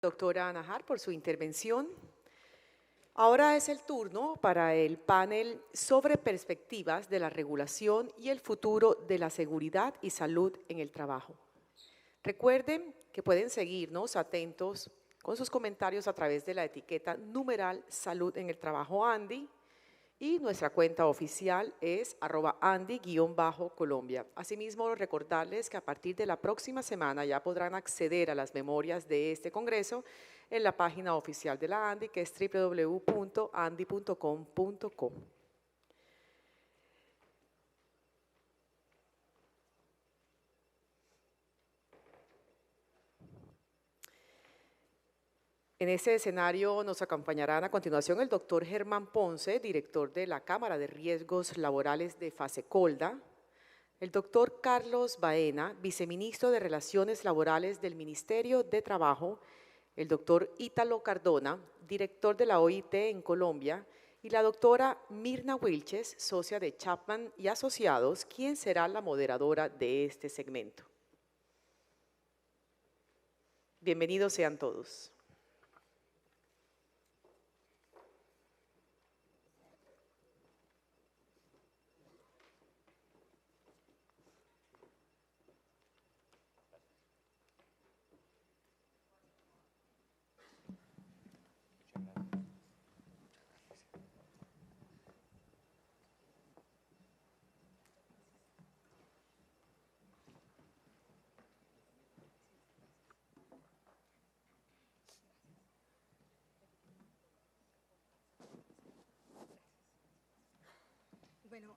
Doctora Najar, por su intervención. Ahora es el turno para el panel sobre perspectivas de la regulación y el futuro de la seguridad y salud en el trabajo. Recuerden que pueden seguirnos atentos con sus comentarios a través de la etiqueta numeral Salud en el Trabajo Andy, y nuestra cuenta oficial es @Andy_Colombia. Asimismo, recordarles que a partir de la próxima semana ya podrán acceder a las memorias de este congreso en la página oficial de la Andy, que es www.andy.com.co. En este escenario nos acompañarán a continuación el doctor Germán Ponce, director de la Cámara de Riesgos Laborales de Fasecolda, el doctor Carlos Baena, viceministro de Relaciones Laborales del Ministerio de Trabajo, el doctor Ítalo Cardona, director de la OIT en Colombia, y la doctora Mirna Wilches, socia de Chapman y Asociados, quien será la moderadora de este segmento. Bienvenidos sean todos. Bueno,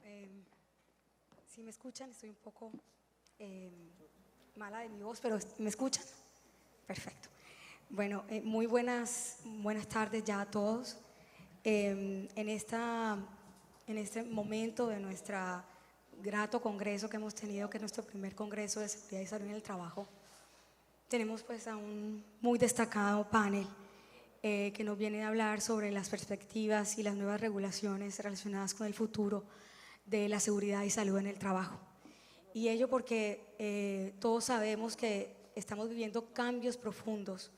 si me escuchan, estoy un poco mala de mi voz, pero ¿me escuchan? Perfecto. Bueno, muy buenas tardes ya a todos. En este momento de nuestro grato congreso que hemos tenido, que es nuestro primer congreso de seguridad y salud en el trabajo, tenemos pues a un muy destacado panel que nos viene a hablar sobre las perspectivas y las nuevas regulaciones relacionadas con el futuro de la seguridad y salud en el trabajo. Y ello porque todos sabemos que estamos viviendo cambios profundos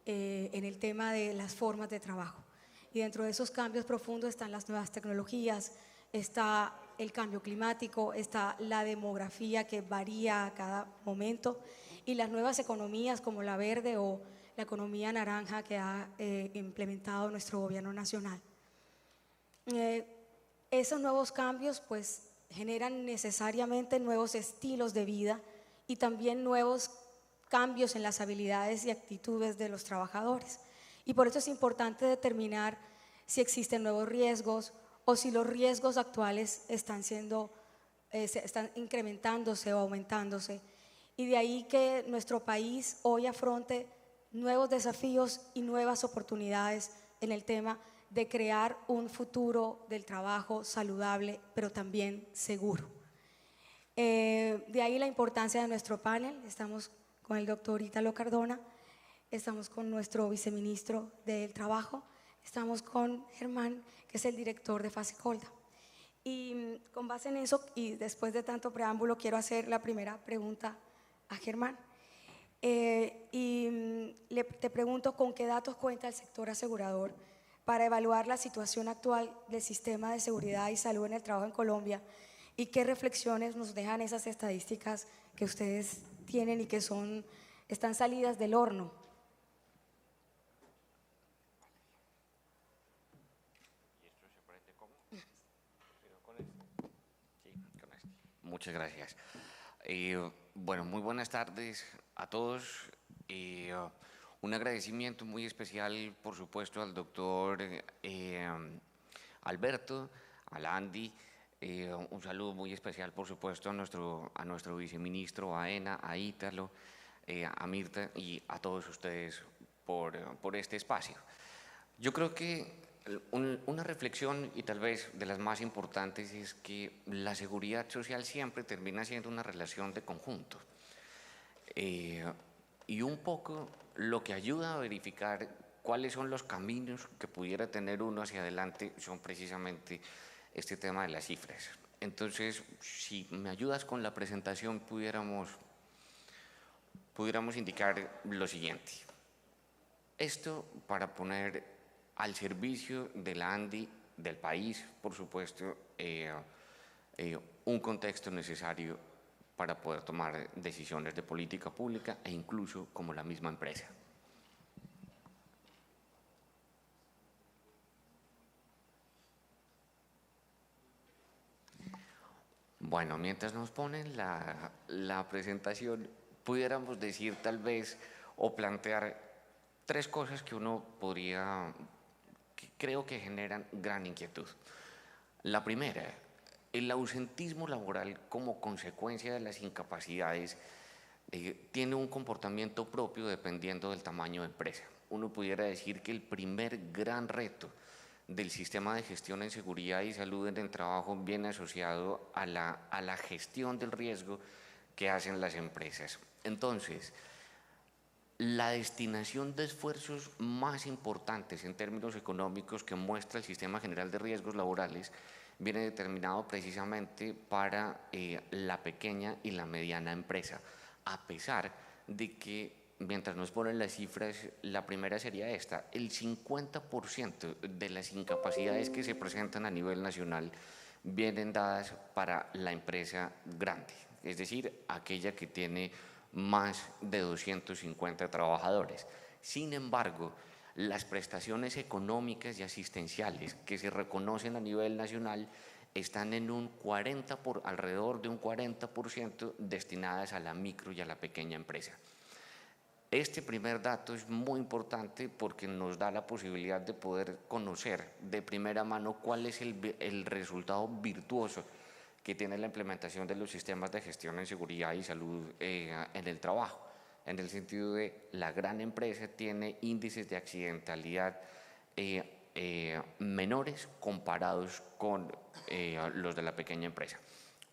en el tema de las formas de trabajo. Y dentro de esos cambios profundos están las nuevas tecnologías, está el cambio climático, está la demografía que varía a cada momento y las nuevas economías como la verde o la economía naranja que ha implementado nuestro gobierno nacional. Esos nuevos cambios pues generan necesariamente nuevos estilos de vida y también nuevos cambios en las habilidades y actitudes de los trabajadores. Y por eso es importante determinar si existen nuevos riesgos o si los riesgos actuales están incrementándose o aumentándose. Y de ahí que nuestro país hoy afronte nuevos desafíos y nuevas oportunidades en el tema de crear un futuro del trabajo saludable, pero también seguro. De ahí la importancia de nuestro panel. Estamos con el doctor Ítalo Cardona, estamos con nuestro viceministro del Trabajo, estamos con Germán, que es el director de Fasecolda. Y con base en eso, y después de tanto preámbulo, quiero hacer la primera pregunta a Germán. Te pregunto, ¿con qué datos cuenta el sector asegurador para evaluar la situación actual del sistema de seguridad y salud en el trabajo en Colombia? ¿Y qué reflexiones nos dejan esas estadísticas que ustedes tienen y que están salidas del horno? ¿Y esto se prende cómo? ¿Con esto? Sí, con esto. Muchas gracias. Bueno, muy buenas tardes a todos. Un agradecimiento muy especial, por supuesto, al doctor Alberto, al Andy. Un saludo muy especial, por supuesto, a nuestro viceministro Baena, a Ítalo, a Mirta y a todos ustedes por este espacio. Yo creo que una reflexión, y tal vez de las más importantes, es que la seguridad social siempre termina siendo una relación de conjunto. Y un poco lo que ayuda a verificar cuáles son los caminos que pudiera tener uno hacia adelante son precisamente este tema de las cifras. Entonces, si me ayudas con la presentación, pudiéramos indicar lo siguiente. Esto para poner al servicio de la ANDI, del país, por supuesto, un contexto necesario para poder tomar decisiones de política pública e incluso como la misma empresa. Bueno, mientras nos ponen la presentación, pudiéramos decir tal vez o plantear tres cosas que uno podría, que creo que generan gran inquietud. La primera, el ausentismo laboral como consecuencia de las incapacidades tiene un comportamiento propio dependiendo del tamaño de empresa. Uno pudiera decir que el primer gran reto del sistema de gestión en seguridad y salud en el trabajo viene asociado a la gestión del riesgo que hacen las empresas. Entonces, la destinación de esfuerzos más importantes en términos económicos que muestra el Sistema General de Riesgos Laborales viene determinado precisamente para la pequeña y la mediana empresa, a pesar de que, mientras nos ponen las cifras, la primera sería esta: el 50% de las incapacidades que se presentan a nivel nacional vienen dadas para la empresa grande, es decir, aquella que tiene más de 250 trabajadores. Sin embargo, las prestaciones económicas y asistenciales que se reconocen a nivel nacional están en alrededor de un 40% destinadas a la micro y a la pequeña empresa. Este primer dato es muy importante porque nos da la posibilidad de poder conocer de primera mano cuál es el resultado virtuoso que tiene la implementación de los sistemas de gestión en seguridad y salud en el trabajo, en el sentido de la gran empresa tiene índices de accidentalidad menores comparados con los de la pequeña empresa.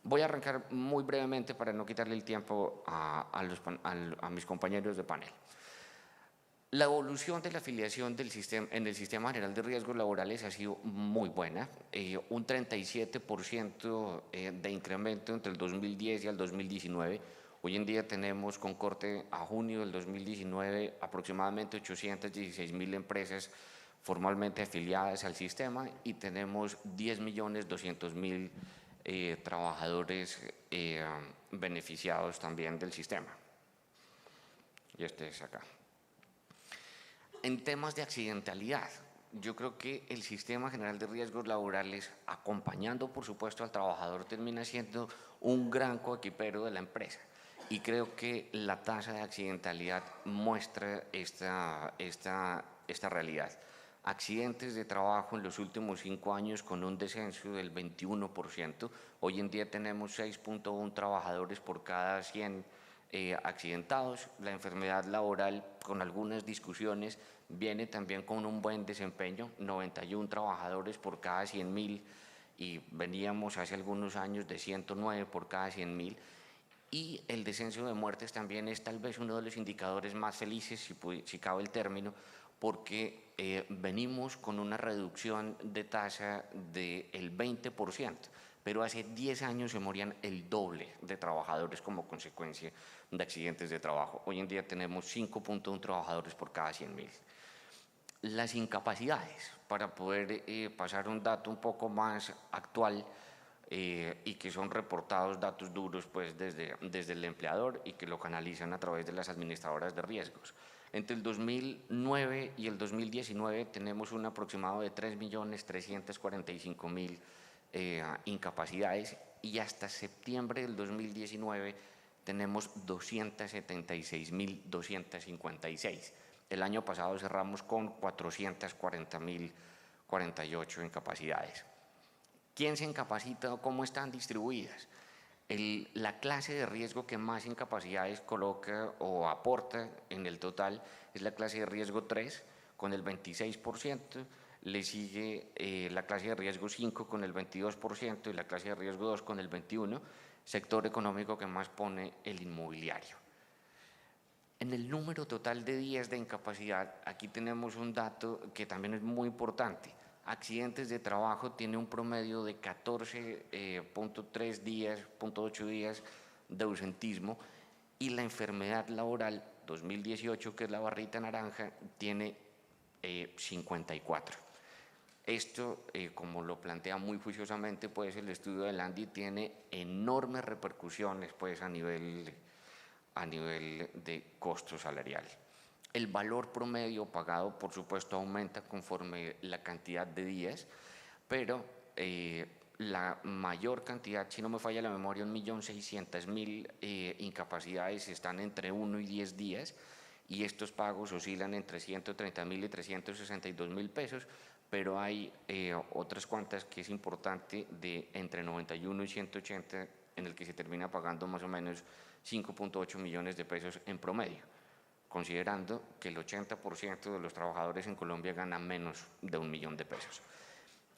Voy a arrancar muy brevemente para no quitarle el tiempo a mis compañeros de panel. La evolución de la afiliación en el Sistema General de Riesgos Laborales ha sido muy buena, un 37% de incremento entre el 2010 y el 2019. Hoy en día tenemos, con corte a junio del 2019, aproximadamente 816.000 empresas formalmente afiliadas al sistema y tenemos 10.200.000 trabajadores beneficiados también del sistema. Y este es acá. En temas de accidentalidad, yo creo que el Sistema General de Riesgos Laborales, acompañando por supuesto al trabajador, termina siendo un gran coequipero de la empresa. Y creo que la tasa de accidentalidad muestra esta realidad. Accidentes de trabajo en los últimos 5 años con un descenso del 21%. Hoy en día tenemos 6.1 trabajadores por cada 100 accidentados. La enfermedad laboral, con algunas discusiones, viene también con un buen desempeño, 91 trabajadores por cada 100.000 y veníamos hace algunos años de 109 por cada 100.000. Y el descenso de muertes también es tal vez uno de los indicadores más felices, si cabe el término, porque venimos con una reducción de tasa del 20%, pero hace 10 años se morían el doble de trabajadores como consecuencia de accidentes de trabajo. Hoy en día tenemos 5.1 trabajadores por cada 100.000. Las incapacidades, para poder pasar un dato un poco más actual y que son reportados datos duros pues desde el empleador y que lo canalizan a través de las administradoras de riesgos. Entre el 2009 y el 2019 tenemos un aproximado de 3.345.000 incapacidades y hasta septiembre del 2019 tenemos 276.256. El año pasado cerramos con 440.048 incapacidades. ¿Quién se incapacita o cómo están distribuidas? La clase de riesgo que más incapacidades coloca o aporta en el total es la clase de riesgo 3 con el 26%, le sigue la clase de riesgo 5 con el 22% y la clase de riesgo 2 con el 21%, sector económico que más pone el inmobiliario. En el número total de días de incapacidad, aquí tenemos un dato que también es muy importante. Accidentes de trabajo tiene un promedio de 14.3 días, 0.8 días de ausentismo y la enfermedad laboral 2018, que es la barrita naranja, tiene 54. Esto, como lo plantea muy juiciosamente pues, el estudio del ANDI, tiene enormes repercusiones pues, a nivel de costo salarial. El valor promedio pagado, por supuesto, aumenta conforme la cantidad de días, pero la mayor cantidad, si no me falla la memoria, 1.600.000 incapacidades están entre 1 y 10 días, y estos pagos oscilan entre 130.000 y 362.000 pesos, pero hay otras cuantas que es importante de entre 91 y 180, en el que se termina pagando más o menos 5.8 millones de pesos en promedio, considerando que el 80% de los trabajadores en Colombia ganan menos de 1 millón de pesos.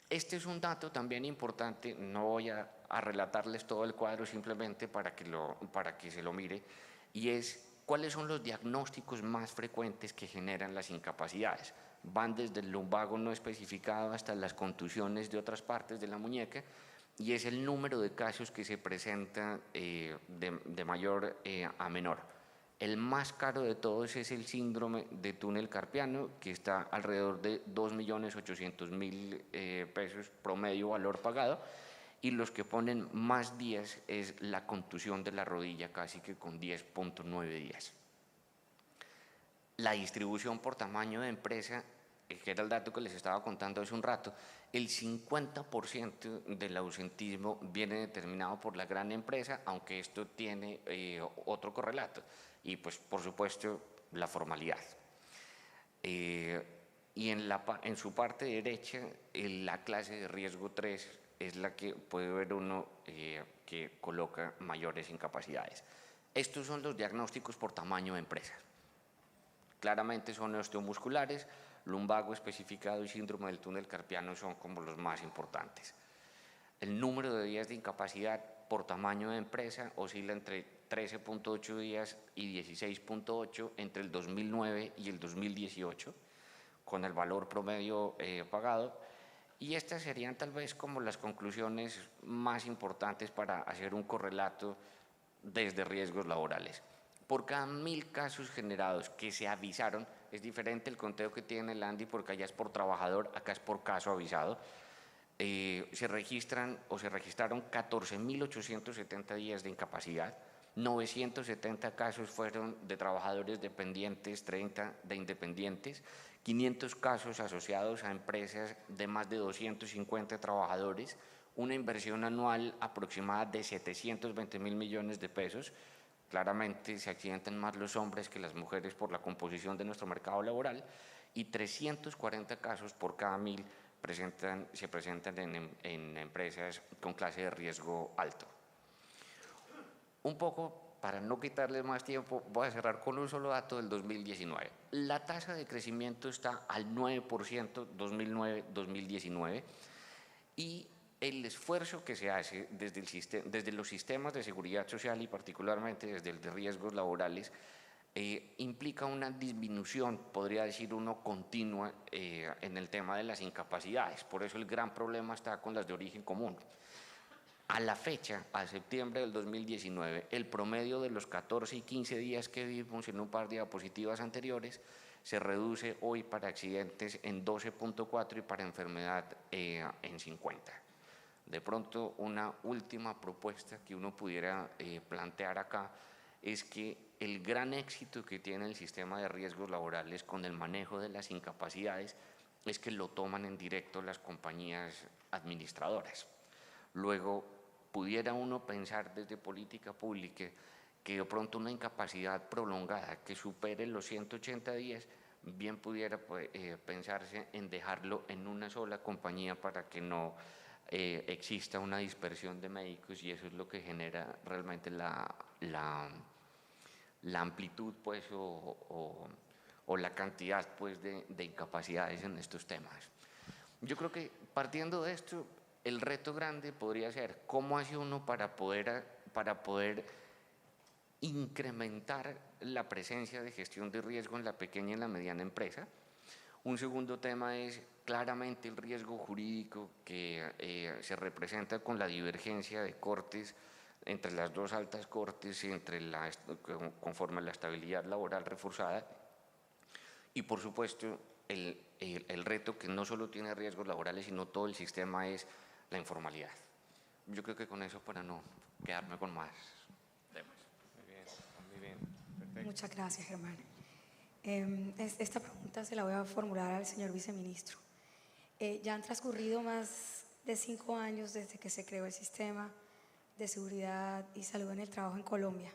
Este es un dato también importante, no voy a relatarles todo el cuadro simplemente para que se lo mire, y es cuáles son los diagnósticos más frecuentes que generan las incapacidades. Van desde el lumbago no especificado hasta las contusiones de otras partes de la muñeca, y es el número de casos que se presenta de mayor a menor. El más caro de todos es el síndrome de túnel carpiano, que está alrededor de 2.800.000 pesos promedio valor pagado, y los que ponen más días es la contusión de la rodilla, casi que con 10.9 días. La distribución por tamaño de empresa, que era el dato que les estaba contando hace un rato, el 50% del ausentismo viene determinado por la gran empresa, aunque esto tiene otro correlato, y pues por supuesto la formalidad. Y en su parte derecha, la clase de riesgo 3 es la que puede ver uno que coloca mayores incapacidades. Estos son los diagnósticos por tamaño de empresa. Claramente son osteomusculares, lumbago especificado y síndrome del túnel carpiano son como los más importantes. El número de días de incapacidad por tamaño de empresa oscila entre 13.8 días y 16.8 entre el 2009 y el 2018, con el valor promedio pagado. Y estas serían tal vez como las conclusiones más importantes para hacer un correlato desde riesgos laborales. Por cada 1.000 casos generados que se avisaron, es diferente el conteo que tiene el ANDI porque allá es por trabajador, acá es por caso avisado, se registraron 14.870 días de incapacidad, 970 casos fueron de trabajadores dependientes, 30 de independientes, 500 casos asociados a empresas de más de 250 trabajadores, una inversión anual aproximada de 720.000 millones de pesos. Claramente se accidentan más los hombres que las mujeres por la composición de nuestro mercado laboral, y 340 casos por cada 1.000 se presentan en empresas con clase de riesgo alto. Un poco, para no quitarles más tiempo, voy a cerrar con un solo dato del 2019. La tasa de crecimiento está al 9% 2009-2019, y el esfuerzo que se hace desde los sistemas de seguridad social y particularmente desde el de riesgos laborales implica una disminución, podría decir uno, continua en el tema de las incapacidades. Por eso el gran problema está con las de origen común. A la fecha, a septiembre del 2019, el promedio de los 14 y 15 días que vimos en un par de diapositivas anteriores se reduce hoy para accidentes en 12.4 y para enfermedad en 50. De pronto, una última propuesta que uno pudiera plantear acá es que el gran éxito que tiene el sistema de riesgos laborales con el manejo de las incapacidades es que lo toman en directo las compañías administradoras. Luego, pudiera uno pensar desde política pública que de pronto una incapacidad prolongada que supere los 180 días, bien pudiera pensarse en dejarlo en una sola compañía para que no exista una dispersión de médicos, y eso es lo que genera realmente la amplitud pues, o la cantidad pues, de incapacidades en estos temas. Yo creo que partiendo de esto, el reto grande podría ser cómo hace uno para poder incrementar la presencia de gestión de riesgo en la pequeña y en la mediana empresa. Un segundo tema es claramente el riesgo jurídico que se representa con la divergencia de cortes entre las dos altas cortes, conforme a la estabilidad laboral reforzada, y por supuesto el reto que no solo tiene riesgos laborales, sino todo el sistema, es la informalidad. Yo creo que con eso, para no quedarme con más temas. Muy bien, perfecto. Muchas gracias, Germán. Esta pregunta se la voy a formular al señor viceministro. Ya han transcurrido más de 5 años desde que se creó el sistema de seguridad y salud en el trabajo en Colombia,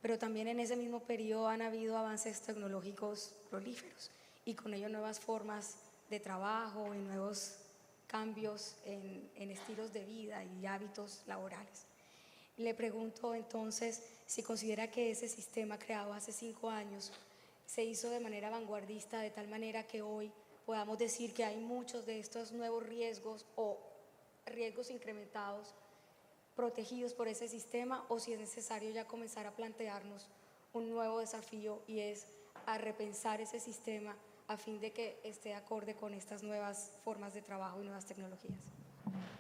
pero también en ese mismo periodo han habido avances tecnológicos prolíferos y con ello nuevas formas de trabajo y nuevos cambios en estilos de vida y hábitos laborales. Le pregunto entonces si considera que ese sistema creado hace 5 años se hizo de manera vanguardista, de tal manera que hoy podamos decir que hay muchos de estos nuevos riesgos o riesgos incrementados protegidos por ese sistema, o si es necesario ya comenzar a plantearnos un nuevo desafío, y es a repensar ese sistema a fin de que esté acorde con estas nuevas formas de trabajo y nuevas tecnologías.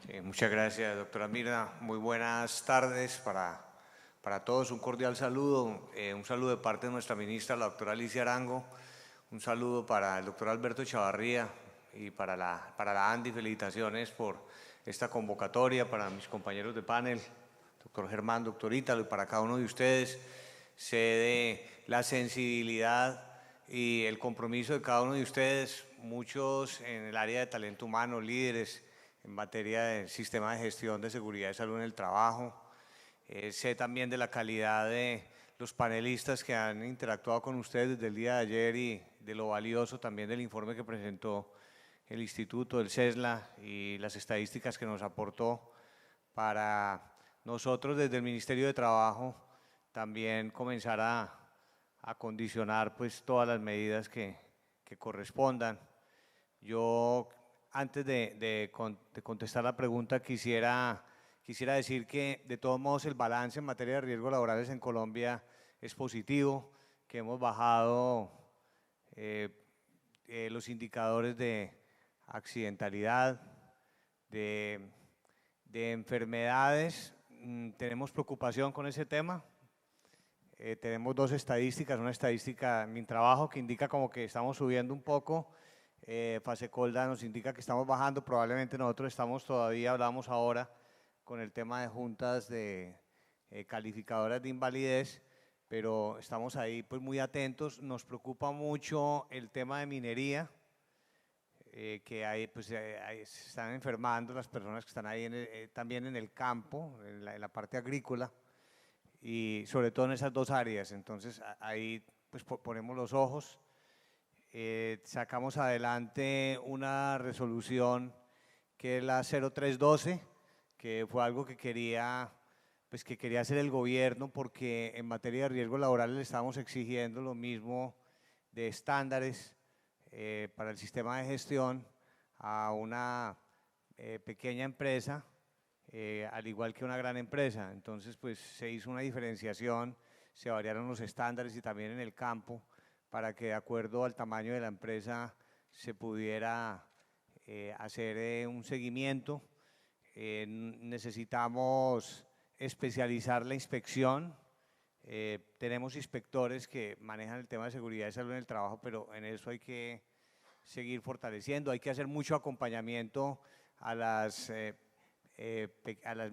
Sí, muchas gracias, doctora Mirna. Muy buenas tardes para todos. Un cordial saludo, un saludo de parte de nuestra ministra, la doctora Alicia Arango, un saludo para el doctor Alberto Chavarría y para la ANDI. Felicitaciones por esta convocatoria, para mis compañeros de panel, doctor Germán, doctor Ítalo, y para cada uno de ustedes. Sé de la sensibilidad y el compromiso de cada uno de ustedes, muchos en el área de talento humano, líderes en materia de sistema de gestión de seguridad y salud en el trabajo. Sé también de la calidad de los panelistas que han interactuado con ustedes desde el día de ayer y de lo valioso también del informe que presentó el Instituto, el CESLA, y las estadísticas que nos aportó para nosotros desde el Ministerio de Trabajo también comenzar a condicionar pues todas las medidas que correspondan. Yo, antes de contestar la pregunta, quisiera decir que de todos modos el balance en materia de riesgos laborales en Colombia es positivo, que hemos bajado los indicadores de accidentalidad, de enfermedades. Tenemos preocupación con ese tema. Tenemos dos estadísticas, una estadística en mi trabajo que indica como que estamos subiendo un poco, Fasecolda nos indica que estamos bajando, probablemente nosotros estamos todavía, hablamos ahora con el tema de juntas de calificadoras de invalidez, pero estamos ahí pues muy atentos. Nos preocupa mucho el tema de minería, que hay, pues, se están enfermando las personas que están ahí también en el campo, en la parte agrícola, y sobre todo en esas dos áreas. Entonces ahí pues ponemos los ojos. Sacamos adelante una resolución que es la 0312, que fue algo que quería hacer el gobierno, porque en materia de riesgos laborales le estamos exigiendo lo mismo de estándares para el sistema de gestión a una pequeña empresa, al igual que una gran empresa. Entonces pues se hizo una diferenciación, se variaron los estándares y también en el campo, para que de acuerdo al tamaño de la empresa se pudiera hacer un seguimiento. Necesitamos especializar la inspección. Tenemos inspectores que manejan el tema de seguridad y salud en el trabajo, pero en eso hay que seguir fortaleciendo. Hay que hacer mucho acompañamiento a las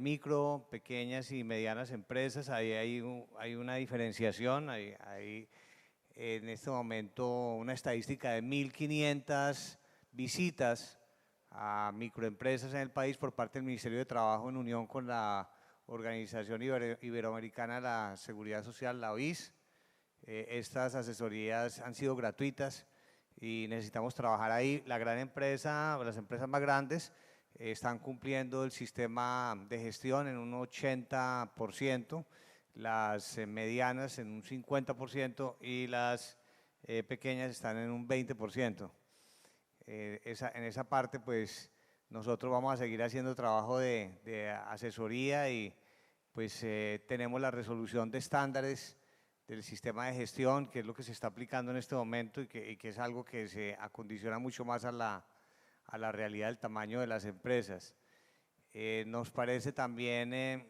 micro, pequeñas y medianas empresas. Ahí hay una diferenciación. Hay en este momento una estadística de 1.500 visitas a microempresas en el país por parte del Ministerio de Trabajo en unión con la Organización Iberoamericana de la Seguridad Social, la OIS. Estas asesorías han sido gratuitas y necesitamos trabajar ahí. La gran empresa, las empresas más grandes, están cumpliendo el sistema de gestión en un 80%, las medianas en un 50% y las pequeñas están en un 20%. En esa parte pues nosotros vamos a seguir haciendo trabajo de asesoría y pues tenemos la resolución de estándares del sistema de gestión, que es lo que se está aplicando en este momento y que es algo que se acondiciona mucho más a la realidad del tamaño de las empresas. Nos parece también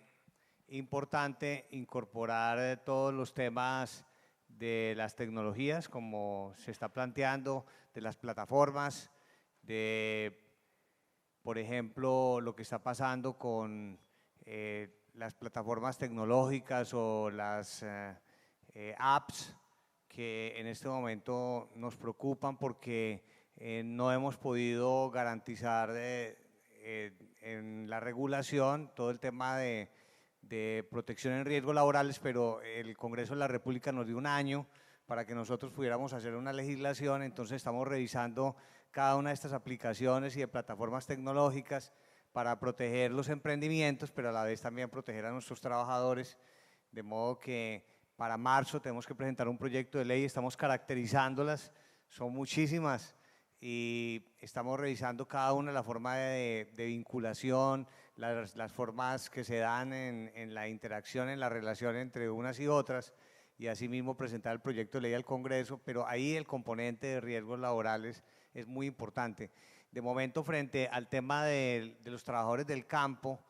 importante incorporar todos los temas de las tecnologías, como se está planteando, de las plataformas, de, por ejemplo, lo que está pasando con las plataformas tecnológicas o las apps que en este momento nos preocupan porque no hemos podido garantizar en la regulación todo el tema de protección en riesgos laborales, pero el Congreso de la República nos dio un año para que nosotros pudiéramos hacer una legislación, entonces estamos revisando cada una de estas aplicaciones y de plataformas tecnológicas para proteger los emprendimientos, pero a la vez también proteger a nuestros trabajadores, de modo que para marzo tenemos que presentar un proyecto de ley, estamos caracterizándolas, son muchísimas y estamos revisando cada una la forma de vinculación, las formas que se dan en la interacción, en la relación entre unas y otras, y asimismo presentar el proyecto de ley al Congreso, pero ahí el componente de riesgos laborales es muy importante. De momento, frente al tema de los trabajadores del campo,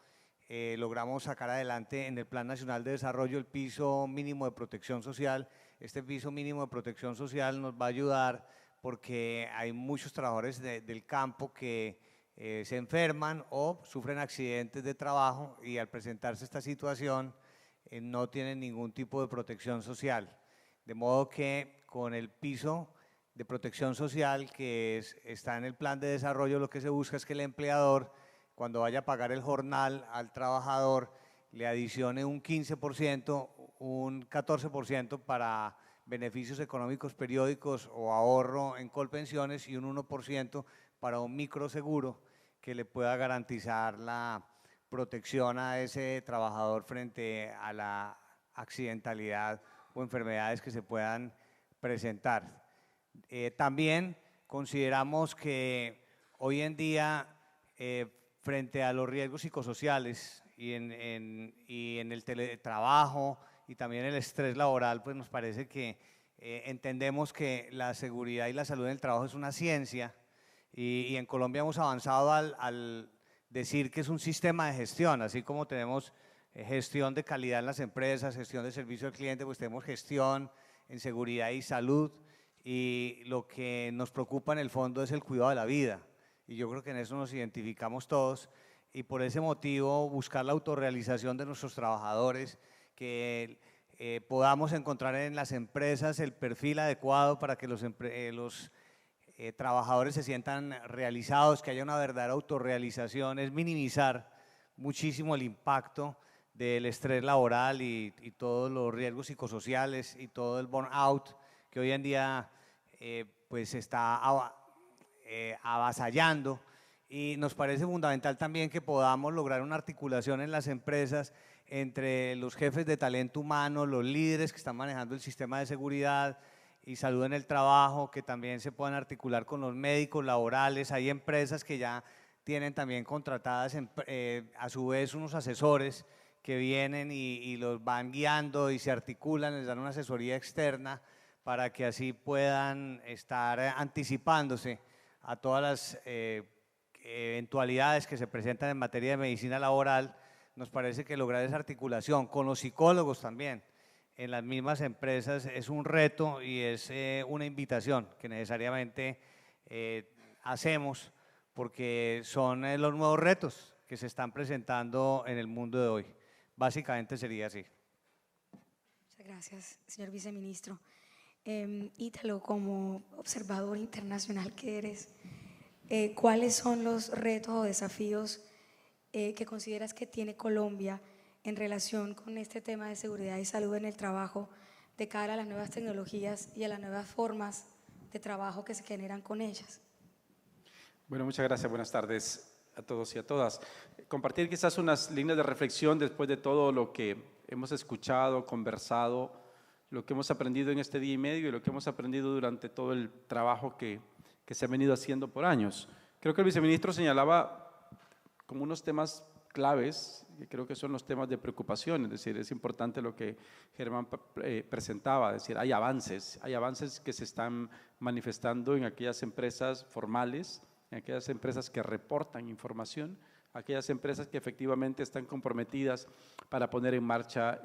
logramos sacar adelante en el Plan Nacional de Desarrollo el piso mínimo de protección social. Este piso mínimo de protección social nos va a ayudar porque hay muchos trabajadores del campo que se enferman o sufren accidentes de trabajo y al presentarse esta situación no tienen ningún tipo de protección social. De modo que con el piso de protección social que está en el plan de desarrollo, lo que se busca es que el empleador, cuando vaya a pagar el jornal al trabajador, le adicione un 15%, un 14% para beneficios económicos periódicos o ahorro en Colpensiones y un 1% para un microseguro que le pueda garantizar la protección a ese trabajador frente a la accidentalidad o enfermedades que se puedan presentar. También consideramos que hoy en día, frente a los riesgos psicosociales y en el teletrabajo y también el estrés laboral, pues nos parece que entendemos que la seguridad y la salud en el trabajo es una ciencia y en Colombia hemos avanzado al decir que es un sistema de gestión, así como tenemos gestión de calidad en las empresas, gestión de servicio al cliente, pues tenemos gestión en seguridad y salud, y lo que nos preocupa en el fondo es el cuidado de la vida, y yo creo que en eso nos identificamos todos, y por ese motivo buscar la autorrealización de nuestros trabajadores, que podamos encontrar en las empresas el perfil adecuado para que los trabajadores se sientan realizados, que haya una verdadera autorrealización, es minimizar muchísimo el impacto del estrés laboral y todos los riesgos psicosociales y todo el burnout que hoy en día pues está avasallando, y nos parece fundamental también que podamos lograr una articulación en las empresas entre los jefes de talento humano, los líderes que están manejando el sistema de seguridad y salud en el trabajo, que también se puedan articular con los médicos laborales. Hay empresas que ya tienen también contratadas a su vez unos asesores que vienen y los van guiando y se articulan, les dan una asesoría externa para que así puedan estar anticipándose a todas las eventualidades que se presentan en materia de medicina laboral. Nos parece que lograr esa articulación con los psicólogos también en las mismas empresas es un reto y es una invitación que necesariamente hacemos porque son los nuevos retos que se están presentando en el mundo de hoy. Básicamente sería así. Muchas gracias, señor viceministro. Ítalo, como observador internacional que eres, ¿cuáles son los retos o desafíos que consideras que tiene Colombia en relación con este tema de seguridad y salud en el trabajo de cara a las nuevas tecnologías y a las nuevas formas de trabajo que se generan con ellas? Bueno, muchas gracias. Buenas tardes a todos y a todas. Compartir quizás unas líneas de reflexión después de todo lo que hemos escuchado, conversado, lo que hemos aprendido en este día y medio y lo que hemos aprendido durante todo el trabajo que se ha venido haciendo por años. Creo que el viceministro señalaba como unos temas claves, que creo que son los temas de preocupación, es decir, es importante lo que Germán presentaba, es decir, hay avances que se están manifestando en aquellas empresas formales, en aquellas empresas que reportan información, aquellas empresas que efectivamente están comprometidas para poner en marcha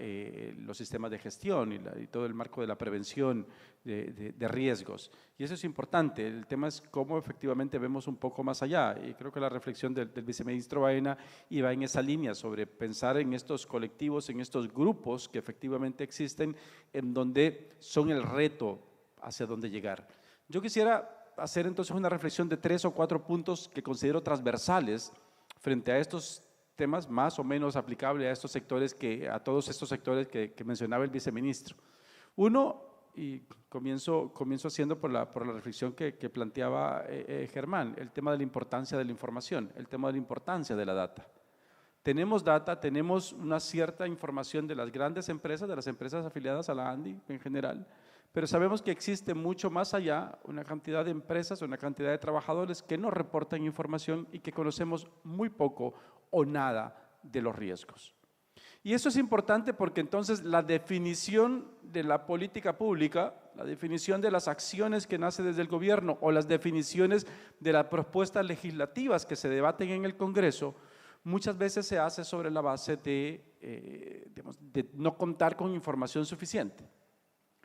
los sistemas de gestión y todo el marco de la prevención de riesgos. Y eso es importante. El tema es cómo efectivamente vemos un poco más allá. Y creo que la reflexión del viceministro Baena iba en esa línea sobre pensar en estos colectivos, en estos grupos que efectivamente existen, en donde son el reto hacia dónde llegar. Yo quisiera hacer entonces una reflexión de 3 o 4 puntos que considero transversales frente a estos temas más o menos aplicables a estos sectores a todos estos sectores que mencionaba el viceministro. Uno, y comienzo haciendo por la reflexión que planteaba Germán, el tema de la importancia de la información, el tema de la importancia de la data. Tenemos data, tenemos una cierta información de las grandes empresas, de las empresas afiliadas a la ANDI en general, pero sabemos que existe mucho más allá una cantidad de empresas, una cantidad de trabajadores que no reportan información y que conocemos muy poco o nada de los riesgos. Y eso es importante porque entonces la definición de la política pública, la definición de las acciones que nace desde el gobierno o las definiciones de las propuestas legislativas que se debaten en el Congreso, muchas veces se hace sobre la base de no contar con información suficiente.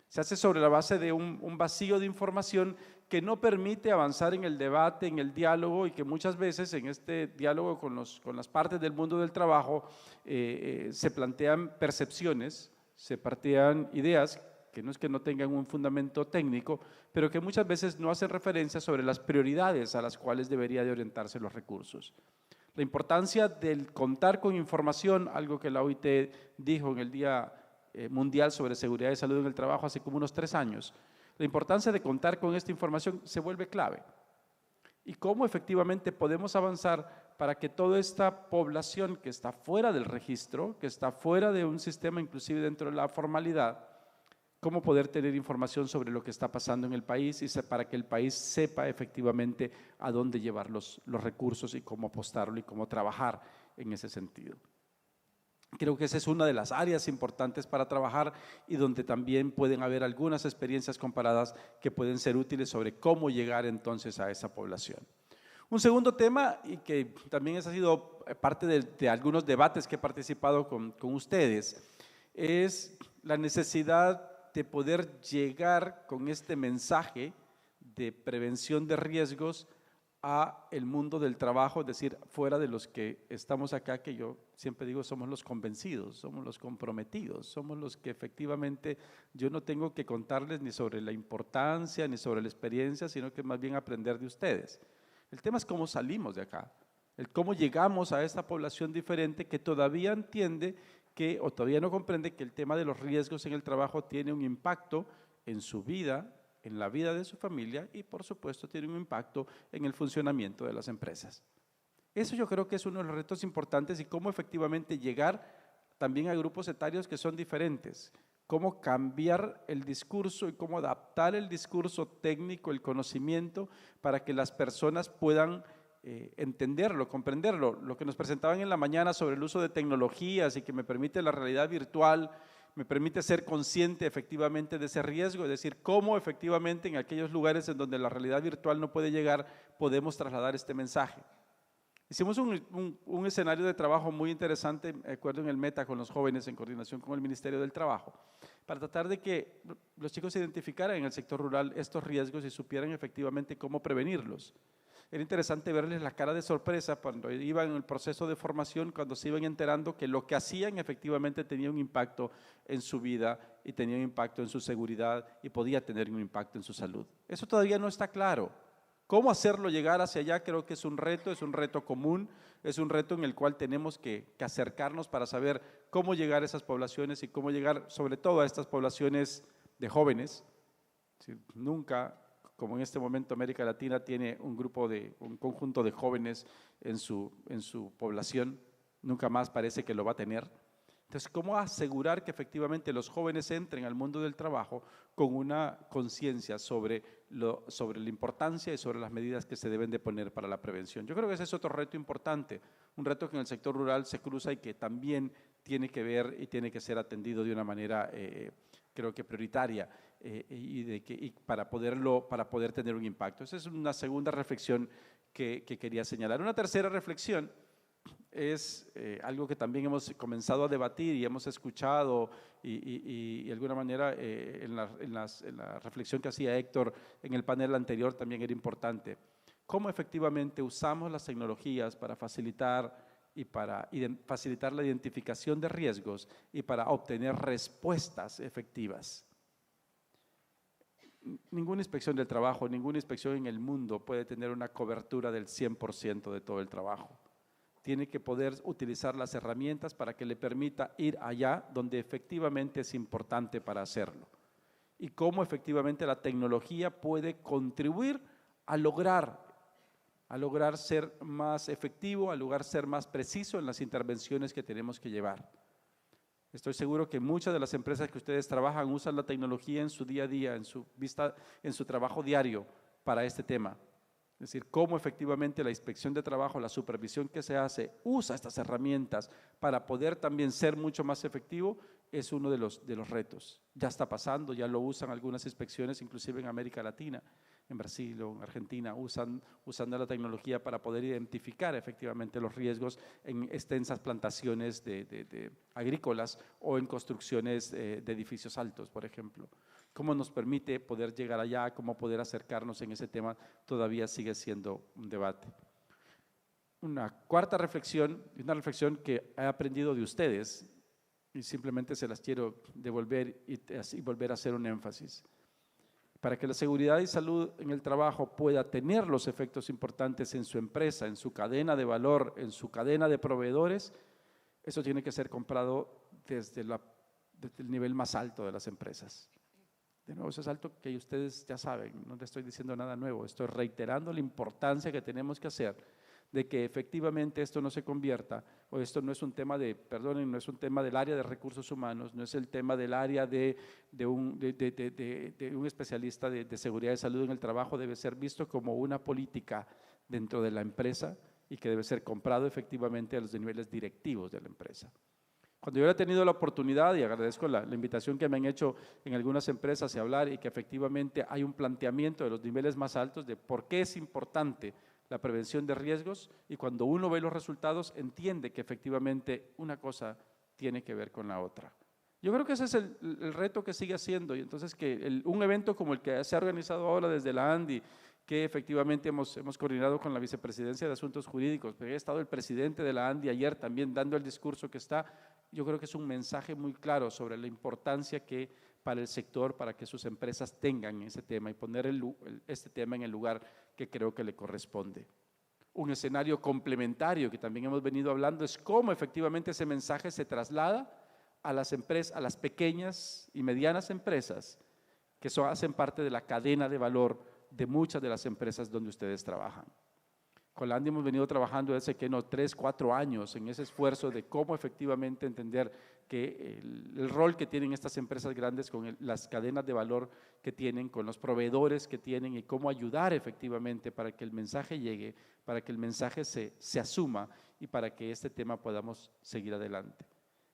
Se hace sobre la base de un vacío de información que no permite avanzar en el debate, en el diálogo, y que muchas veces en este diálogo con las partes del mundo del trabajo se plantean percepciones, se plantean ideas que no es que no tengan un fundamento técnico, pero que muchas veces no hacen referencia sobre las prioridades a las cuales debería de orientarse los recursos. La importancia del contar con información, algo que la OIT dijo en el Día Mundial sobre Seguridad y Salud en el Trabajo hace como unos 3 años, la importancia de contar con esta información se vuelve clave. Y cómo efectivamente podemos avanzar para que toda esta población que está fuera del registro, que está fuera de un sistema inclusive dentro de la formalidad, cómo poder tener información sobre lo que está pasando en el país y para que el país sepa efectivamente a dónde llevar los recursos y cómo apostarlo y cómo trabajar en ese sentido. Creo que esa es una de las áreas importantes para trabajar y donde también pueden haber algunas experiencias comparadas que pueden ser útiles sobre cómo llegar entonces a esa población. Un segundo tema, y que también ha sido parte de algunos debates que he participado con ustedes, es la necesidad de poder llegar con este mensaje de prevención de riesgos a el mundo del trabajo, es decir, fuera de los que estamos acá, que yo siempre digo somos los convencidos, somos los comprometidos, somos los que efectivamente yo no tengo que contarles ni sobre la importancia ni sobre la experiencia, sino que más bien aprender de ustedes. El tema es cómo salimos de acá, el cómo llegamos a esta población diferente que todavía entiende que, o todavía no comprende que el tema de los riesgos en el trabajo tiene un impacto en su vida, en la vida de su familia y por supuesto tiene un impacto en el funcionamiento de las empresas. Eso yo creo que es uno de los retos importantes y cómo efectivamente llegar también a grupos etarios que son diferentes, cómo cambiar el discurso y cómo adaptar el discurso técnico, el conocimiento para que las personas puedan entenderlo, comprenderlo. Lo que nos presentaban en la mañana sobre el uso de tecnologías y que me permite la realidad virtual, me permite ser consciente efectivamente de ese riesgo, es decir, cómo efectivamente en aquellos lugares en donde la realidad virtual no puede llegar, podemos trasladar este mensaje. Hicimos un escenario de trabajo muy interesante, me acuerdo en el Meta con los jóvenes en coordinación con el Ministerio del Trabajo, para tratar de que los chicos identificaran en el sector rural estos riesgos y supieran efectivamente cómo prevenirlos. Era interesante verles la cara de sorpresa cuando iban en el proceso de formación, cuando se iban enterando que lo que hacían efectivamente tenía un impacto en su vida y tenía un impacto en su seguridad y podía tener un impacto en su salud. Eso todavía no está claro. ¿Cómo hacerlo llegar hacia allá? Creo que es un reto común, es un reto en el cual tenemos que acercarnos para saber cómo llegar a esas poblaciones y cómo llegar sobre todo a estas poblaciones de jóvenes. Nunca, como en este momento América Latina tiene un conjunto de jóvenes en su población, nunca más parece que lo va a tener. Entonces, ¿cómo asegurar que efectivamente los jóvenes entren al mundo del trabajo con una conciencia sobre la importancia y sobre las medidas que se deben de poner para la prevención? Yo creo que ese es otro reto importante, un reto que en el sector rural se cruza y que también tiene que ver y tiene que ser atendido de una manera, creo que prioritaria, para poder tener un impacto. Esa es una segunda reflexión que quería señalar. Una tercera reflexión, es algo que también hemos comenzado a debatir y hemos escuchado y de alguna manera en la reflexión que hacía Héctor en el panel anterior también era importante. ¿Cómo efectivamente usamos las tecnologías para facilitar facilitar la identificación de riesgos y para obtener respuestas efectivas? Ninguna inspección del trabajo, ninguna inspección en el mundo puede tener una cobertura del 100% de todo el trabajo. Tiene que poder utilizar las herramientas para que le permita ir allá donde efectivamente es importante para hacerlo. Y cómo efectivamente la tecnología puede contribuir a lograr ser más efectivo, a lograr ser más preciso en las intervenciones que tenemos que llevar. Estoy seguro que muchas de las empresas que ustedes trabajan usan la tecnología en su día a día, en su trabajo diario para este tema. Es decir, cómo efectivamente la inspección de trabajo, la supervisión que se hace, usa estas herramientas para poder también ser mucho más efectivo, es uno de los retos. Ya está pasando, ya lo usan algunas inspecciones, inclusive en América Latina, en Brasil o en Argentina, usando la tecnología para poder identificar efectivamente los riesgos en extensas plantaciones agrícolas o en construcciones de edificios altos, por ejemplo. ¿Cómo nos permite poder llegar allá? ¿Cómo poder acercarnos en ese tema? Todavía sigue siendo un debate. Una cuarta reflexión, una reflexión que he aprendido de ustedes y simplemente se las quiero devolver y volver a hacer un énfasis. Para que la seguridad y salud en el trabajo pueda tener los efectos importantes en su empresa, en su cadena de valor, en su cadena de proveedores, eso tiene que ser comprado desde el nivel más alto de las empresas. De nuevo, eso es algo que ustedes ya saben, no les estoy diciendo nada nuevo, estoy reiterando la importancia que tenemos que hacer de que efectivamente esto no se convierta, o esto no es un tema no es un tema del área de recursos humanos, no es el tema del área de un especialista de seguridad y salud en el trabajo, debe ser visto como una política dentro de la empresa y que debe ser comprado efectivamente a los niveles directivos de la empresa. Cuando yo he tenido la oportunidad, y agradezco la invitación que me han hecho en algunas empresas a hablar y que efectivamente hay un planteamiento de los niveles más altos de por qué es importante la prevención de riesgos, y cuando uno ve los resultados entiende que efectivamente una cosa tiene que ver con la otra. Yo creo que ese es el reto que sigue haciendo, y entonces que un evento como el que se ha organizado ahora desde la ANDI, que efectivamente hemos coordinado con la Vicepresidencia de Asuntos Jurídicos, pero ha estado el presidente de la ANDI ayer también dando el discurso que está, yo creo que es un mensaje muy claro sobre la importancia que para el sector, para que sus empresas tengan ese tema y poner este tema en el lugar que creo que le corresponde. Un escenario complementario que también hemos venido hablando es cómo efectivamente ese mensaje se traslada a las empresas, a las pequeñas y medianas empresas que hacen parte de la cadena de valor de muchas de las empresas donde ustedes trabajan. Con la ANDI hemos venido trabajando desde 3, 4 años en ese esfuerzo de cómo efectivamente entender que el rol que tienen estas empresas grandes con las cadenas de valor que tienen, con los proveedores que tienen, y cómo ayudar efectivamente para que el mensaje llegue, para que el mensaje se asuma y para que este tema podamos seguir adelante.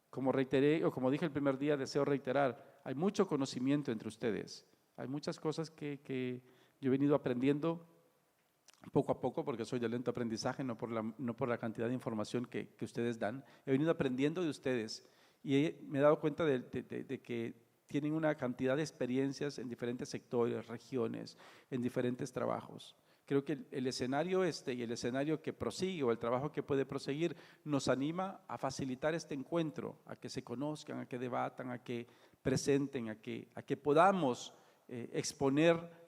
Como reiteré, o como dije el primer día, deseo reiterar, hay mucho conocimiento entre ustedes, hay muchas cosas que yo he venido aprendiendo poco a poco, porque soy de lento aprendizaje, no por la cantidad de información que ustedes dan. He venido aprendiendo de ustedes y me he dado cuenta de que tienen una cantidad de experiencias en diferentes sectores, regiones, en diferentes trabajos. Creo que el escenario y el escenario que prosigue, o el trabajo que puede proseguir, nos anima a facilitar este encuentro, a que se conozcan, a que debatan, a que presenten, a que podamos exponer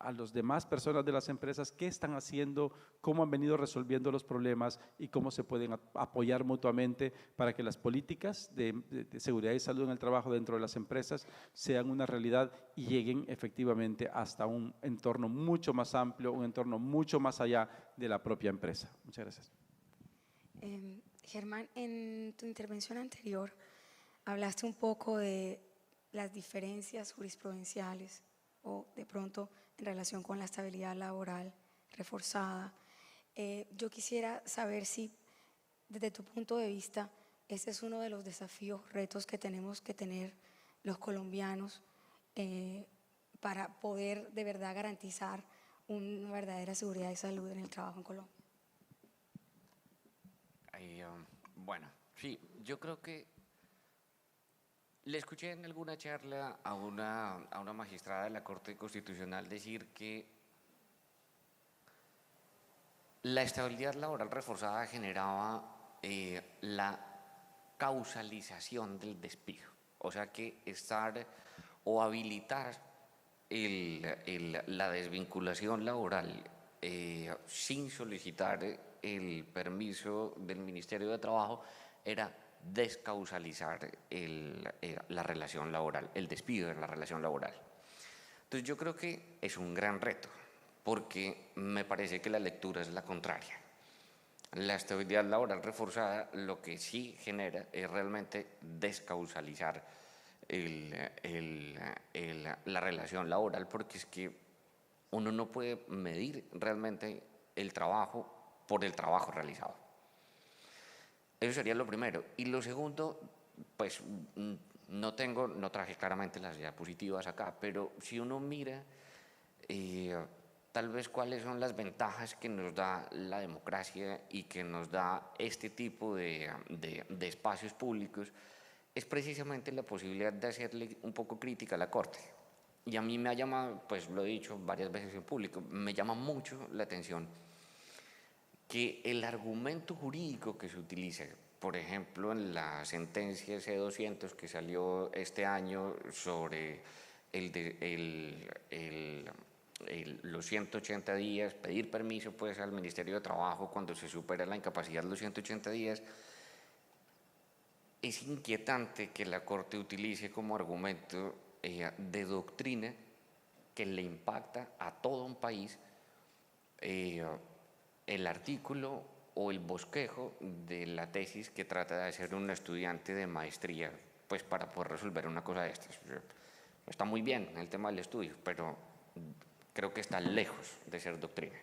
a las demás personas de las empresas qué están haciendo, cómo han venido resolviendo los problemas y cómo se pueden apoyar mutuamente para que las políticas de seguridad y salud en el trabajo dentro de las empresas sean una realidad y lleguen efectivamente hasta un entorno mucho más amplio, un entorno mucho más allá de la propia empresa. Muchas gracias. Germán, en tu intervención anterior hablaste un poco de las diferencias jurisprudenciales o de pronto en relación con la estabilidad laboral reforzada. Yo quisiera saber si, desde tu punto de vista, este es uno de los desafíos, retos que tenemos que tener los colombianos para poder de verdad garantizar una verdadera seguridad y salud en el trabajo en Colombia. Bueno, sí, yo creo que le escuché en alguna charla a una magistrada de la Corte Constitucional decir que la estabilidad laboral reforzada generaba la causalización del despido. O sea que estar o habilitar la desvinculación laboral sin solicitar el permiso del Ministerio de Trabajo era descausalizar la relación laboral, el despido en la relación laboral. Entonces yo creo que es un gran reto, porque me parece que la lectura es la contraria. La estabilidad laboral reforzada lo que sí genera es realmente descausalizar la relación laboral, porque es que uno no puede medir realmente el trabajo por el trabajo realizado. Eso sería lo primero. Y lo segundo, pues no traje claramente las diapositivas acá, pero si uno mira tal vez cuáles son las ventajas que nos da la democracia y que nos da este tipo de espacios públicos, es precisamente la posibilidad de hacerle un poco crítica a la Corte. Y a mí me ha llamado, pues lo he dicho varias veces en público, me llama mucho la atención que el argumento jurídico que se utiliza, por ejemplo, en la sentencia C-200 que salió este año sobre los 180 días, pedir permiso pues al Ministerio de Trabajo cuando se supera la incapacidad de los 180 días, es inquietante que la Corte utilice como argumento de doctrina que le impacta a todo un país el artículo o el bosquejo de la tesis que trata de hacer un estudiante de maestría, pues para poder resolver una cosa de estas. Está muy bien el tema del estudio, pero creo que está lejos de ser doctrina.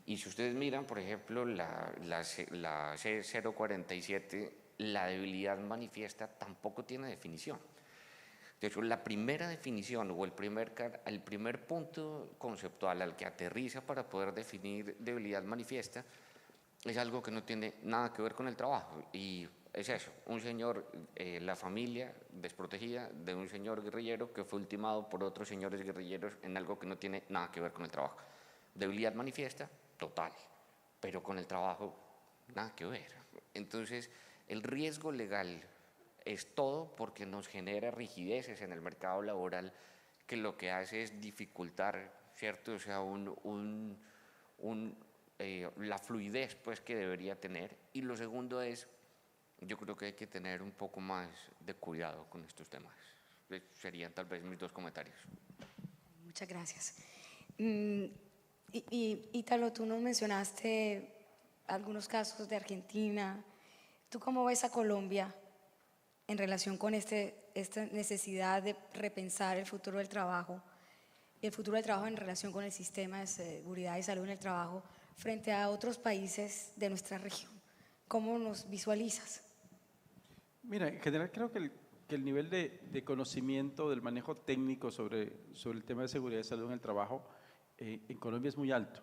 Y si ustedes miran, por ejemplo, la C047, la debilidad manifiesta tampoco tiene definición. De hecho, la primera definición o el primer punto conceptual al que aterriza para poder definir debilidad manifiesta es algo que no tiene nada que ver con el trabajo. Y es eso, un señor, la familia desprotegida de un señor guerrillero que fue ultimado por otros señores guerrilleros en algo que no tiene nada que ver con el trabajo. Debilidad manifiesta, total, pero con el trabajo nada que ver. Entonces, el riesgo legal es todo porque nos genera rigideces en el mercado laboral que lo que hace es dificultar, ¿cierto? O sea, la fluidez pues, que debería tener. Y lo segundo es, yo creo que hay que tener un poco más de cuidado con estos temas. Serían tal vez mis dos comentarios. Muchas gracias. Ítalo, tú nos mencionaste algunos casos de Argentina. ¿Tú cómo ves a Colombia en relación con esta necesidad de repensar el futuro del trabajo y el futuro del trabajo en relación con el sistema de seguridad y salud en el trabajo frente a otros países de nuestra región? ¿Cómo nos visualizas? Mira, en general creo que el nivel de conocimiento del manejo técnico sobre el tema de seguridad y salud en el trabajo en Colombia es muy alto.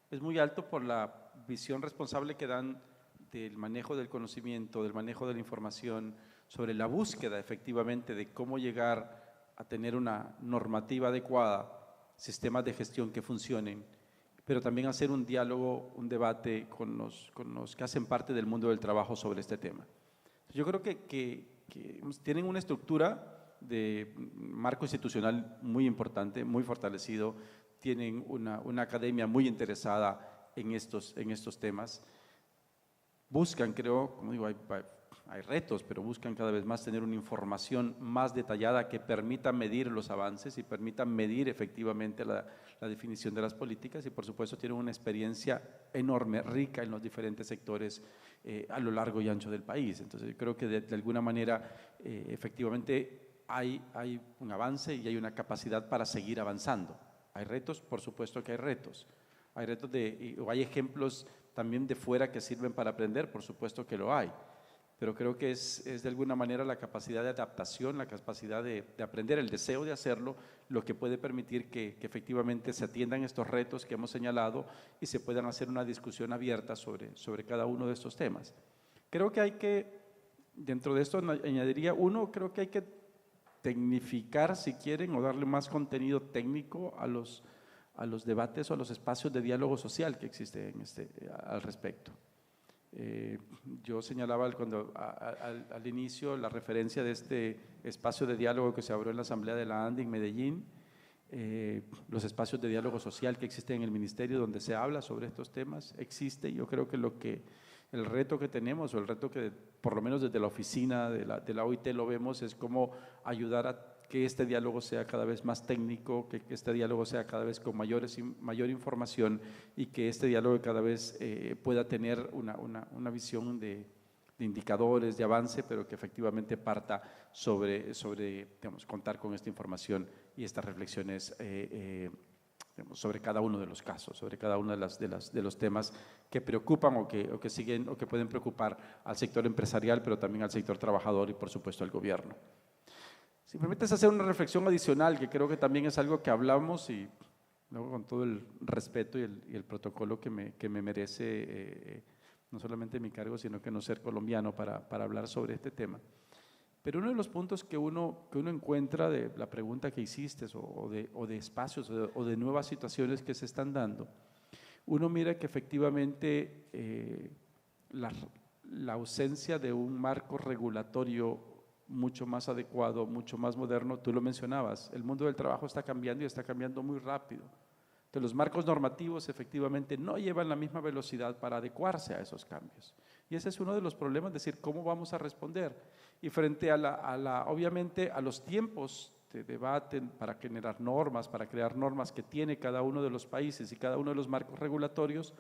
Es muy alto por la visión responsable que dan del manejo del conocimiento, del manejo de la información, sobre la búsqueda efectivamente de cómo llegar a tener una normativa adecuada, sistemas de gestión que funcionen, pero también hacer un diálogo, un debate con los que hacen parte del mundo del trabajo sobre este tema. Yo creo que tienen una estructura de marco institucional muy importante, muy fortalecido, tienen una academia muy interesada en estos temas. Buscan, creo, como digo, hay retos, pero buscan cada vez más tener una información más detallada que permita medir los avances y permita medir efectivamente la definición de las políticas y por supuesto tienen una experiencia enorme, rica en los diferentes sectores a lo largo y ancho del país. Entonces yo creo que de alguna manera efectivamente hay un avance y hay una capacidad para seguir avanzando. Hay retos, por supuesto que hay retos. Hay retos o hay ejemplos también de fuera que sirven para aprender, por supuesto que lo hay. Pero creo que es de alguna manera la capacidad de adaptación, la capacidad de aprender, el deseo de hacerlo, lo que puede permitir que efectivamente se atiendan estos retos que hemos señalado y se puedan hacer una discusión abierta sobre cada uno de estos temas. Creo que hay que, dentro de esto añadiría uno, creo que hay que tecnificar, si quieren, o darle más contenido técnico a los debates o a los espacios de diálogo social que existen al respecto. Yo señalaba al inicio la referencia de este espacio de diálogo que se abrió en la Asamblea de la ANDI en Medellín, los espacios de diálogo social que existen en el Ministerio donde se habla sobre estos temas, existe. Yo creo que el reto que tenemos, o el reto que por lo menos desde la oficina de la OIT lo vemos, es cómo ayudar a que este diálogo sea cada vez más técnico, que este diálogo sea cada vez con mayor información y que este diálogo cada vez pueda tener una visión de indicadores, de avance, pero que efectivamente parta sobre digamos, contar con esta información y estas reflexiones sobre cada uno de los casos, sobre cada uno de los temas que preocupan o que siguen o que pueden preocupar al sector empresarial, pero también al sector trabajador y por supuesto al gobierno. Si me permites hacer una reflexión adicional, que creo que también es algo que hablamos y luego con todo el respeto y el protocolo que me merece no solamente mi cargo, sino que no ser colombiano para hablar sobre este tema. Pero uno de los puntos que uno encuentra de la pregunta que hiciste o de espacios o de nuevas situaciones que se están dando, uno mira que efectivamente la ausencia de un marco regulatorio mucho más adecuado, mucho más moderno, tú lo mencionabas, el mundo del trabajo está cambiando y está cambiando muy rápido. Entonces, los marcos normativos efectivamente no llevan la misma velocidad para adecuarse a esos cambios. Y ese es uno de los problemas, es decir, ¿cómo vamos a responder? Y frente obviamente a los tiempos de debate para generar normas, para crear normas que tiene cada uno de los países y cada uno de los marcos regulatorios,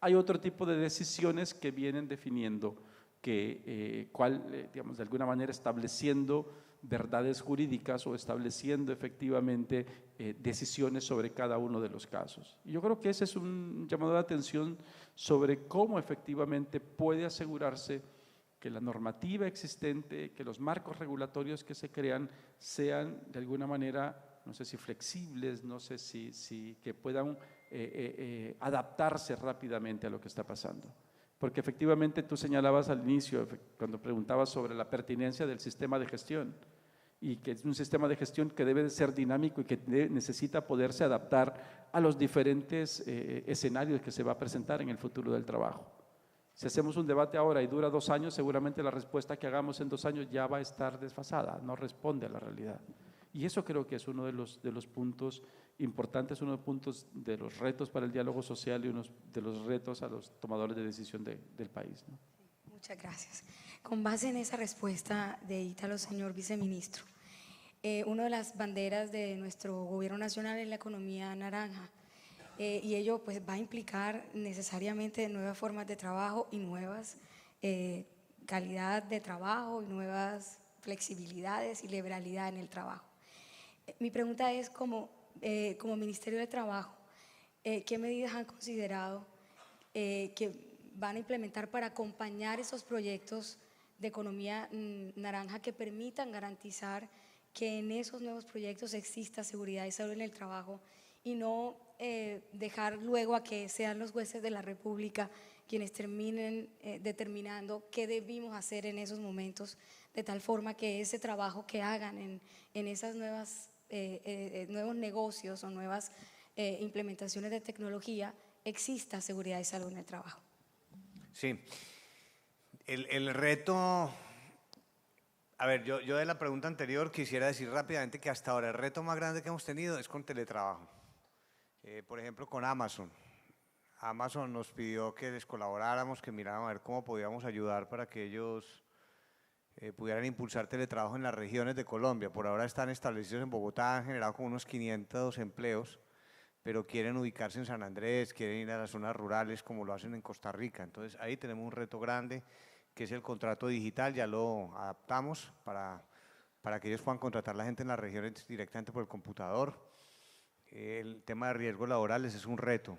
hay otro tipo de decisiones que vienen definiendo digamos, de alguna manera estableciendo verdades jurídicas o estableciendo efectivamente decisiones sobre cada uno de los casos. Y yo creo que ese es un llamado de atención sobre cómo efectivamente puede asegurarse que la normativa existente, que los marcos regulatorios que se crean sean de alguna manera, no sé si flexibles, no sé si que puedan adaptarse rápidamente a lo que está pasando. Porque efectivamente tú señalabas al inicio, cuando preguntabas sobre la pertinencia del sistema de gestión, y que es un sistema de gestión que debe de ser dinámico y que necesita poderse adaptar a los diferentes escenarios que se va a presentar en el futuro del trabajo. Si hacemos un debate ahora y dura 2 años, seguramente la respuesta que hagamos en 2 años ya va a estar desfasada, no responde a la realidad. Y eso creo que es uno de los puntos importantes, uno de los puntos de los retos para el diálogo social y uno de los retos a los tomadores de decisión del país, ¿no? Muchas gracias. Con base en esa respuesta de Ítalo, señor viceministro, una de las banderas de nuestro gobierno nacional es la economía naranja, y ello pues va a implicar necesariamente nuevas formas de trabajo y nuevas calidad de trabajo y nuevas flexibilidades y liberalidad en el trabajo. Mi pregunta es, como Ministerio de Trabajo, ¿qué medidas han considerado que van a implementar para acompañar esos proyectos de economía naranja que permitan garantizar que en esos nuevos proyectos exista seguridad y salud en el trabajo y no dejar luego a que sean los jueces de la República quienes terminen determinando qué debimos hacer en esos momentos, de tal forma que ese trabajo que hagan en esas nuevos negocios o nuevas implementaciones de tecnología exista seguridad y salud en el trabajo? Sí, el reto, a ver, yo de la pregunta anterior quisiera decir rápidamente que hasta ahora el reto más grande que hemos tenido es con teletrabajo. Por ejemplo, con Amazon. Amazon nos pidió que les colaboráramos, que miráramos a ver cómo podíamos ayudar para que ellos pudieran impulsar teletrabajo en las regiones de Colombia. Por ahora están establecidos en Bogotá, han generado como unos 500 empleos, pero quieren ubicarse en San Andrés, quieren ir a las zonas rurales como lo hacen en Costa Rica. Entonces ahí tenemos un reto grande que es el contrato digital, ya lo adaptamos para que ellos puedan contratar a la gente en las regiones directamente por el computador. El tema de riesgos laborales es un reto.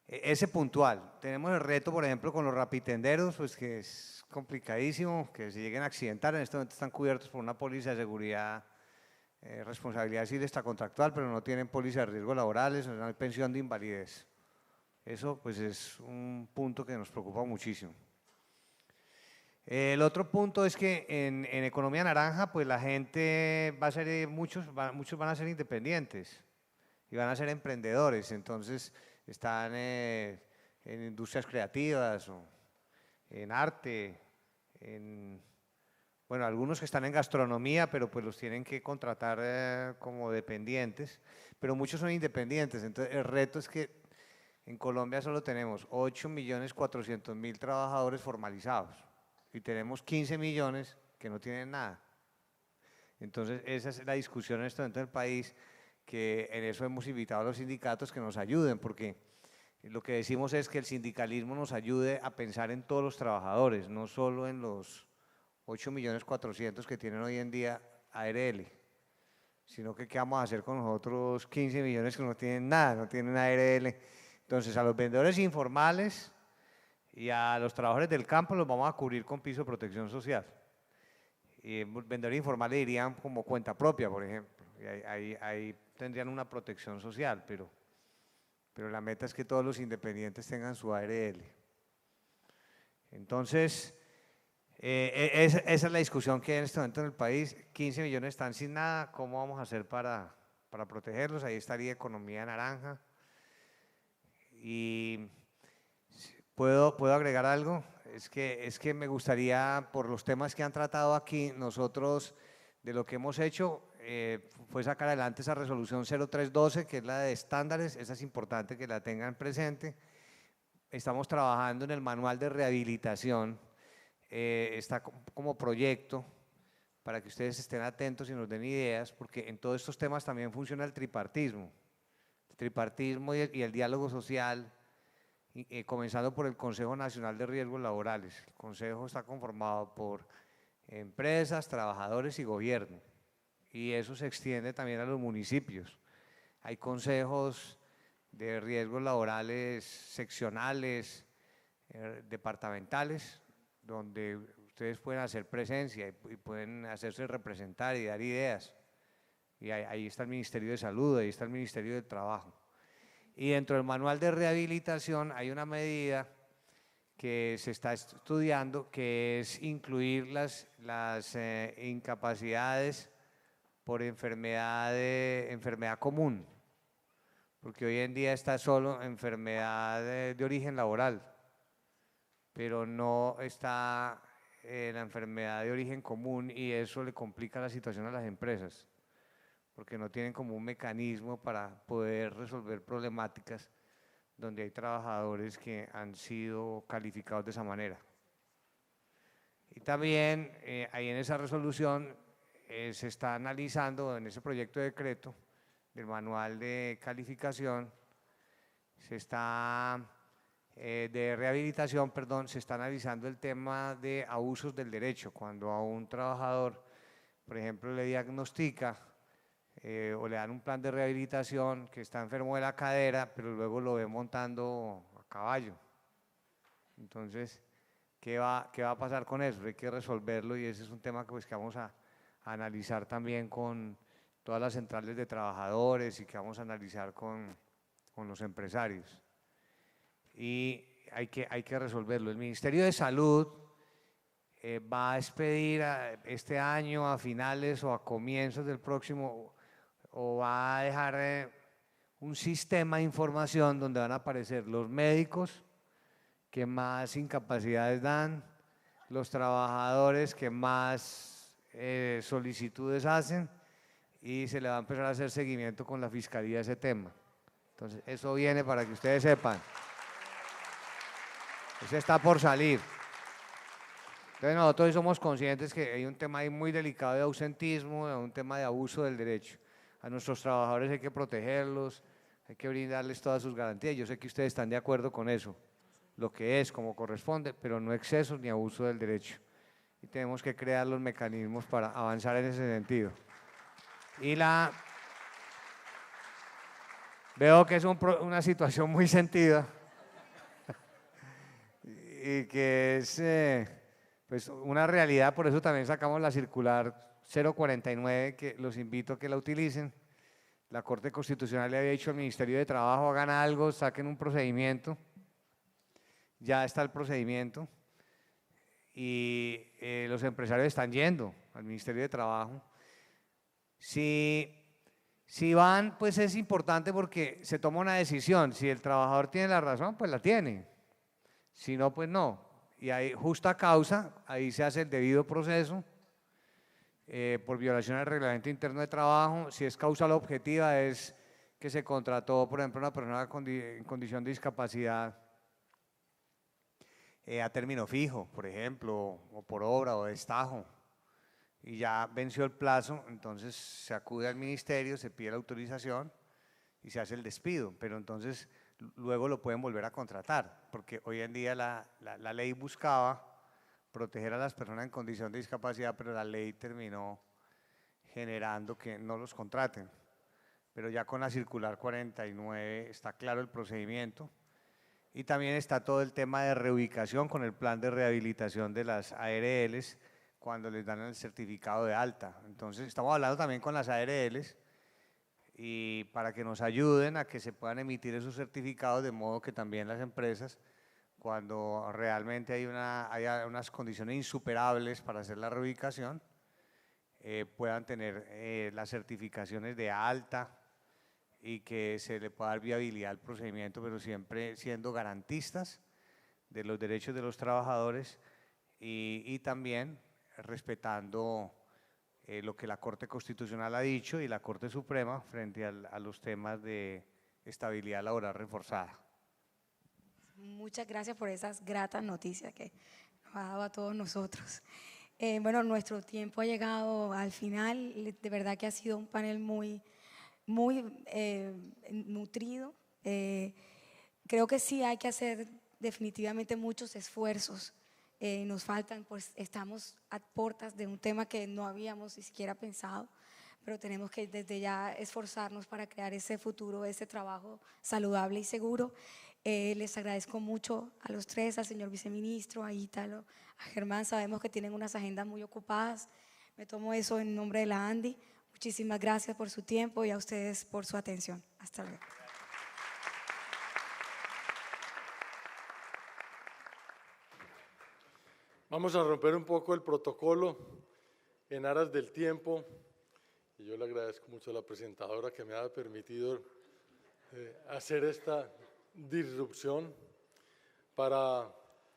Ese puntual. Tenemos el reto, por ejemplo, con los rapitenderos, pues que es complicadísimo, que se lleguen a accidentar. En este momento están cubiertos por una póliza de seguridad, responsabilidad civil extracontractual, pero no tienen póliza de riesgos laborales, no hay pensión de invalidez. Eso pues es un punto que nos preocupa muchísimo. El otro punto es que en economía naranja, pues la gente va a ser, muchos van a ser independientes y van a ser emprendedores, entonces están en industrias creativas o en arte, bueno, algunos que están en gastronomía, pero pues los tienen que contratar como dependientes, pero muchos son independientes, entonces el reto es que en Colombia solo tenemos 8.400.000 trabajadores formalizados y tenemos 15 millones que no tienen nada. Entonces esa es la discusión en este momento del país, que en eso hemos invitado a los sindicatos que nos ayuden, porque lo que decimos es que el sindicalismo nos ayude a pensar en todos los trabajadores, no solo en los 8.400.000 que tienen hoy en día ARL, sino que qué vamos a hacer con los otros 15 millones que no tienen nada, no tienen ARL. Entonces a los vendedores informales y a los trabajadores del campo los vamos a cubrir con piso de protección social. Y vendedores informales irían como cuenta propia, por ejemplo, y ahí tendrían una protección social, pero la meta es que todos los independientes tengan su ARL. Entonces, esa es la discusión que hay en este momento en el país. 15 millones están sin nada, ¿cómo vamos a hacer para protegerlos? Ahí estaría economía naranja. Y ¿puedo agregar algo? Es que me gustaría, por los temas que han tratado aquí, nosotros de lo que hemos hecho fue sacar adelante esa resolución 0312, que es la de estándares. Esa es importante que la tengan presente. Estamos trabajando en el manual de rehabilitación, está como proyecto para que ustedes estén atentos y nos den ideas, porque en todos estos temas también funciona el tripartismo y el diálogo social, comenzando por el Consejo Nacional de Riesgos Laborales. El Consejo está conformado por empresas, trabajadores y gobierno, y eso se extiende también a los municipios. Hay consejos de riesgos laborales seccionales, departamentales, donde ustedes pueden hacer presencia y pueden hacerse representar y dar ideas. Y ahí está el Ministerio de Salud, ahí está el Ministerio del Trabajo. Y dentro del manual de rehabilitación hay una medida que se está estudiando, que es incluir las incapacidades por enfermedad común, porque hoy en día está solo enfermedad de origen laboral, pero no está la enfermedad de origen común, y eso le complica la situación a las empresas, porque no tienen como un mecanismo para poder resolver problemáticas donde hay trabajadores que han sido calificados de esa manera. Y también ahí en esa resolución se está analizando, en ese proyecto de decreto del manual de calificación, de rehabilitación, perdón, se está analizando el tema de abusos del derecho. Cuando a un trabajador, por ejemplo, le diagnostica o le dan un plan de rehabilitación que está enfermo de la cadera, pero luego lo ve montando a caballo. Entonces, ¿qué va a pasar con eso? Hay que resolverlo, y ese es un tema que vamos a analizar también con todas las centrales de trabajadores y que vamos a analizar con los empresarios. Y hay que resolverlo. El Ministerio de Salud va a expedir este año, a finales o a comienzos del próximo, o va a dejar un sistema de información donde van a aparecer los médicos que más incapacidades dan, los trabajadores que más solicitudes hacen, y se le va a empezar a hacer seguimiento con la Fiscalía a ese tema. Entonces, eso viene para que ustedes sepan. Eso está por salir. Entonces, nosotros somos conscientes que hay un tema ahí muy delicado de ausentismo, un tema de abuso del derecho. A nuestros trabajadores hay que protegerlos, hay que brindarles todas sus garantías. Yo sé que ustedes están de acuerdo con eso, lo que es, como corresponde, pero no excesos ni abuso del derecho. Y tenemos que crear los mecanismos para avanzar en ese sentido. Y veo que es una situación muy sentida y que es pues una realidad. Por eso también sacamos la circular 049, que los invito a que la utilicen. La Corte Constitucional le había dicho al Ministerio de Trabajo: hagan algo, saquen un procedimiento. Ya está el procedimiento, y los empresarios están yendo al Ministerio de Trabajo. Si van, pues es importante porque se toma una decisión. Si el trabajador tiene la razón, pues la tiene. Si no, pues no. Y hay justa causa, ahí se hace el debido proceso por violación al reglamento interno de trabajo. Si es causal objetiva, es que se contrató, por ejemplo, una persona en condición de discapacidad a término fijo, por ejemplo, o por obra o destajo, y ya venció el plazo, entonces se acude al ministerio, se pide la autorización y se hace el despido, pero entonces luego lo pueden volver a contratar, porque hoy en día la ley buscaba proteger a las personas en condición de discapacidad, pero la ley terminó generando que no los contraten. Pero ya con la circular 49 está claro el procedimiento, y también está todo el tema de reubicación con el plan de rehabilitación de las ARLs cuando les dan el certificado de alta. Entonces estamos hablando también con las ARLs y para que nos ayuden a que se puedan emitir esos certificados, de modo que también las empresas, cuando realmente hay unas condiciones insuperables para hacer la reubicación, puedan tener las certificaciones de alta y que se le pueda dar viabilidad al procedimiento, pero siempre siendo garantistas de los derechos de los trabajadores y también respetando lo que la Corte Constitucional ha dicho y la Corte Suprema frente a los temas de estabilidad laboral reforzada. Muchas gracias por esas gratas noticias que nos ha dado a todos nosotros. Bueno, nuestro tiempo ha llegado al final. De verdad que ha sido un panel muy nutrido. Creo que sí hay que hacer definitivamente muchos esfuerzos. Nos faltan, pues estamos a puertas de un tema que no habíamos ni siquiera pensado, pero tenemos que desde ya esforzarnos para crear ese futuro, ese trabajo saludable y seguro. Les agradezco mucho a los tres, al señor viceministro, a Ítalo, a Germán. Sabemos que tienen unas agendas muy ocupadas. Me tomo eso en nombre de la ANDI. Muchísimas gracias por su tiempo y a ustedes por su atención. Hasta luego. Vamos a romper un poco el protocolo en aras del tiempo, y yo le agradezco mucho a la presentadora que me ha permitido hacer esta disrupción para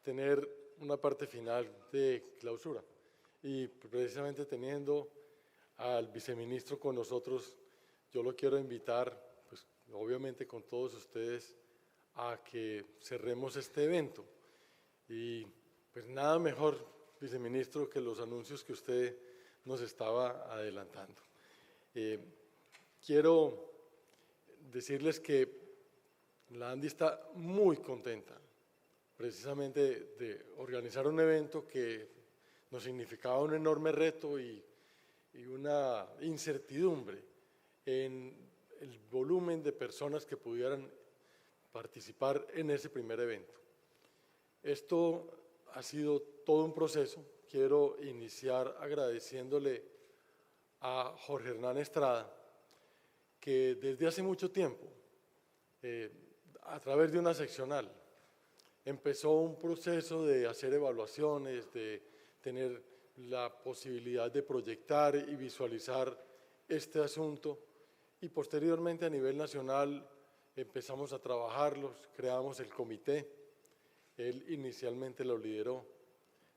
tener una parte final de clausura. Y precisamente teniendo al viceministro con nosotros, yo lo quiero invitar, pues obviamente con todos ustedes, a que cerremos este evento. Y pues nada mejor, viceministro, que los anuncios que usted nos estaba adelantando. Quiero decirles que la ANDI está muy contenta precisamente de organizar un evento que nos significaba un enorme reto y una incertidumbre en el volumen de personas que pudieran participar en ese primer evento. Esto ha sido todo un proceso. Quiero iniciar agradeciéndole a Jorge Hernán Estrada, que desde hace mucho tiempo, a través de una seccional, empezó un proceso de hacer evaluaciones, de tener la posibilidad de proyectar y visualizar este asunto, y posteriormente a nivel nacional empezamos a trabajarlos, creamos el comité. Él inicialmente lo lideró,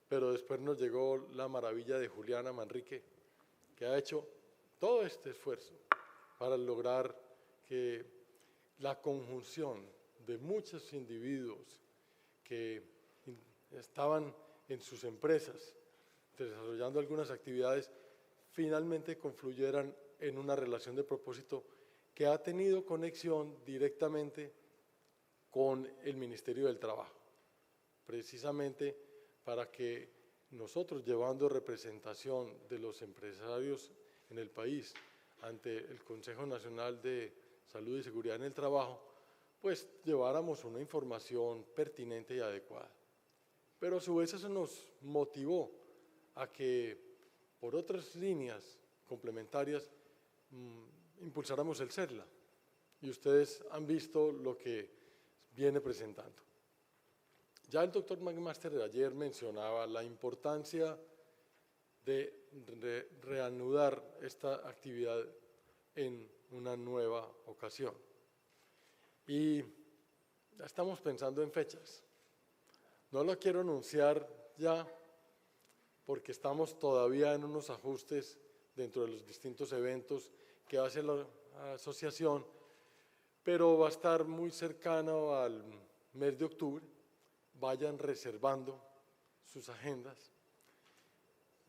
pero después nos llegó la maravilla de Juliana Manrique, que ha hecho todo este esfuerzo para lograr que la conjunción de muchos individuos que estaban en sus empresas desarrollando algunas actividades, finalmente confluyeran en una relación de propósito que ha tenido conexión directamente con el Ministerio del Trabajo, precisamente para que nosotros, llevando representación de los empresarios en el país ante el Consejo Nacional de Salud y Seguridad en el Trabajo, pues lleváramos una información pertinente y adecuada. Pero a su vez eso nos motivó a que por otras líneas complementarias impulsáramos el CERLA, y ustedes han visto lo que viene presentando. Ya el doctor McMaster ayer mencionaba la importancia de reanudar esta actividad en una nueva ocasión. Y ya estamos pensando en fechas. No lo quiero anunciar ya porque estamos todavía en unos ajustes dentro de los distintos eventos que hace la asociación, pero va a estar muy cercano al mes de octubre. Vayan reservando sus agendas,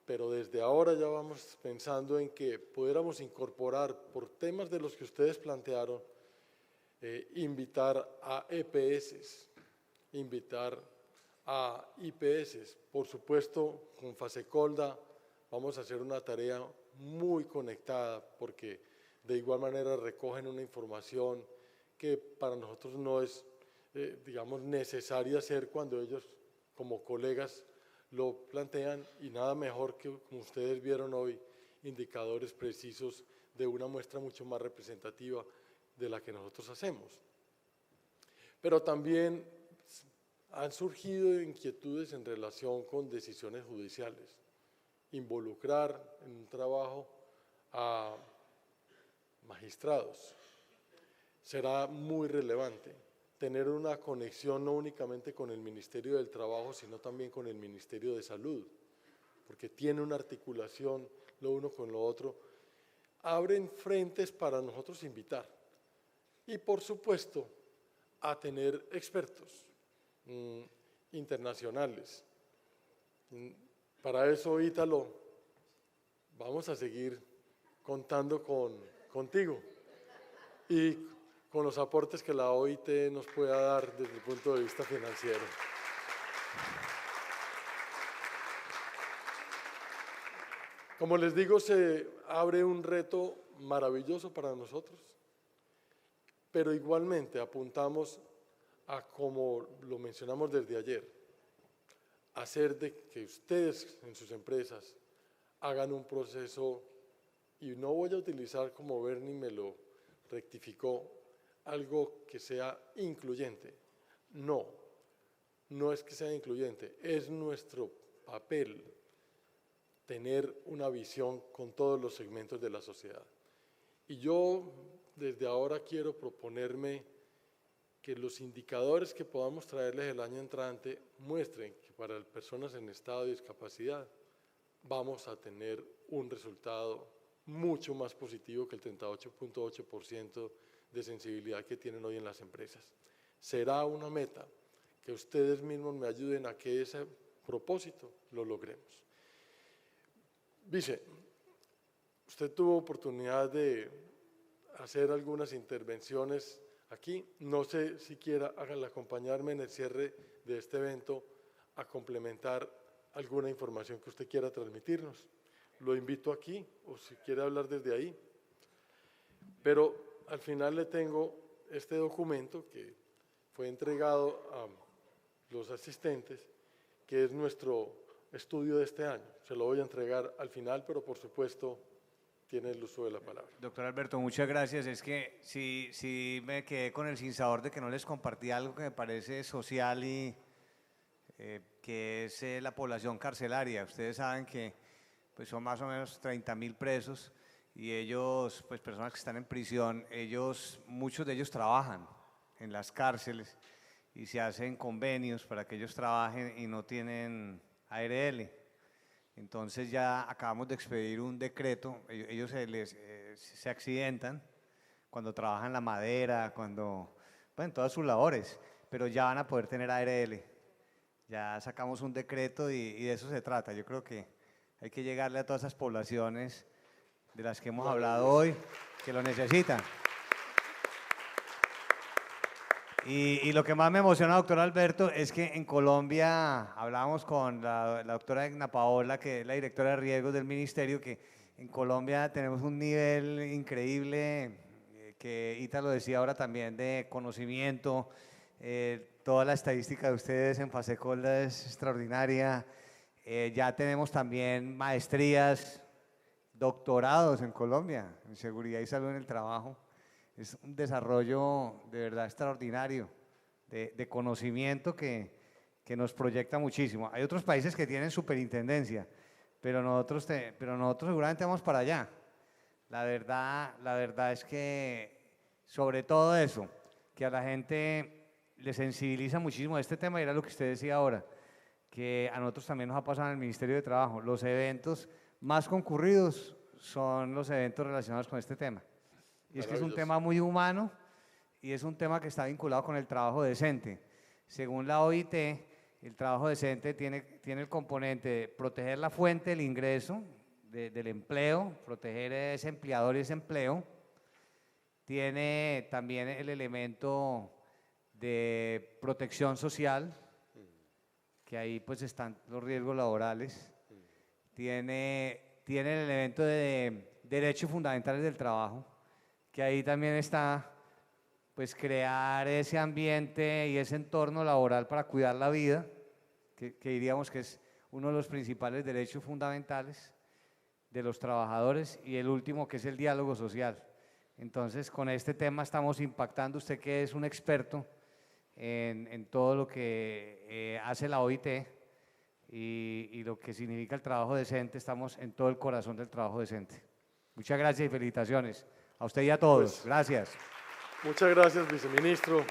pero desde ahora ya vamos pensando en que pudiéramos incorporar, por temas de los que ustedes plantearon, invitar a EPS, invitar a IPS. Por supuesto, con Fasecolda vamos a hacer una tarea muy conectada, porque de igual manera recogen una información que para nosotros no es, digamos, necesaria hacer cuando ellos como colegas lo plantean, y nada mejor que, como ustedes vieron hoy, indicadores precisos de una muestra mucho más representativa de la que nosotros hacemos. Pero también han surgido inquietudes en relación con decisiones judiciales. Involucrar en un trabajo a magistrados será muy relevante. Tener una conexión no únicamente con el Ministerio del Trabajo, sino también con el Ministerio de Salud, porque tiene una articulación lo uno con lo otro. Abren frentes para nosotros invitar. Y por supuesto, a tener expertos internacionales. Para eso, Ítalo, vamos a seguir contando contigo y con los aportes que la OIT nos pueda dar desde el punto de vista financiero. Como les digo, se abre un reto maravilloso para nosotros, pero igualmente apuntamos a, como lo mencionamos desde ayer, hacer de que ustedes en sus empresas hagan un proceso, y no voy a utilizar, como Bernie me lo rectificó, algo que sea incluyente. No, no es que sea incluyente, es nuestro papel tener una visión con todos los segmentos de la sociedad. Y yo desde ahora quiero proponerme que los indicadores que podamos traerles el año entrante muestren que para las personas en estado de discapacidad vamos a tener un resultado mucho más positivo que el 38.8% de sensibilidad que tienen hoy en las empresas. Será una meta que ustedes mismos me ayuden a que ese propósito lo logremos. Vice, usted tuvo oportunidad de hacer algunas intervenciones aquí. No sé si quiera acompañarme en el cierre de este evento a complementar alguna información que usted quiera transmitirnos. Lo invito aquí, o si quiere hablar desde ahí. Pero al final le tengo este documento que fue entregado a los asistentes, que es nuestro estudio de este año. Se lo voy a entregar al final, pero por supuesto tiene el uso de la palabra. Doctor Alberto, muchas gracias. Es que sí me quedé con el sinsabor de que no les compartí algo que me parece social y que es la población carcelaria. Ustedes saben que pues, son más o menos 30.000 presos y ellos, pues personas que están en prisión, muchos de ellos trabajan en las cárceles y se hacen convenios para que ellos trabajen y no tienen ARL. Entonces ya acabamos de expedir un decreto, ellos se accidentan cuando trabajan la madera, bueno, todas sus labores, pero ya van a poder tener ARL. Ya sacamos un decreto y de eso se trata. Yo creo que hay que llegarle a todas esas poblaciones de las que hemos hablado hoy, que lo necesitan. Y lo que más me emociona, doctor Alberto, es que en Colombia, hablábamos con la doctora Egna Paola, que es la directora de riesgos del ministerio, que en Colombia tenemos un nivel increíble, que Ita lo decía ahora también, de conocimiento. Toda la estadística de ustedes en Fasecolda es extraordinaria. Ya tenemos también maestrías, doctorados en Colombia, en seguridad y salud en el trabajo. Es un desarrollo de verdad extraordinario de conocimiento que que nos proyecta muchísimo. Hay otros países que tienen superintendencia, pero nosotros seguramente vamos para allá. La verdad es que sobre todo eso, que a la gente le sensibiliza muchísimo este tema, y era lo que usted decía ahora, que a nosotros también nos ha pasado en el Ministerio de Trabajo. Los eventos más concurridos son los eventos relacionados con este tema. Y es que es un tema muy humano y es un tema que está vinculado con el trabajo decente. Según la OIT, el trabajo decente tiene el componente de proteger la fuente del ingreso, del empleo, proteger a ese empleador y ese empleo. Tiene también el elemento de protección social, que ahí pues están los riesgos laborales. Tiene el elemento de derechos fundamentales del trabajo, que ahí también está pues crear ese ambiente y ese entorno laboral para cuidar la vida, que diríamos que es uno de los principales derechos fundamentales de los trabajadores, y el último, que es el diálogo social. Entonces, con este tema estamos impactando, usted que es un experto en todo lo que hace la OIT y lo que significa el trabajo decente, estamos en todo el corazón del trabajo decente. Muchas gracias y felicitaciones a usted y a todos. Pues, gracias. Muchas gracias, viceministro,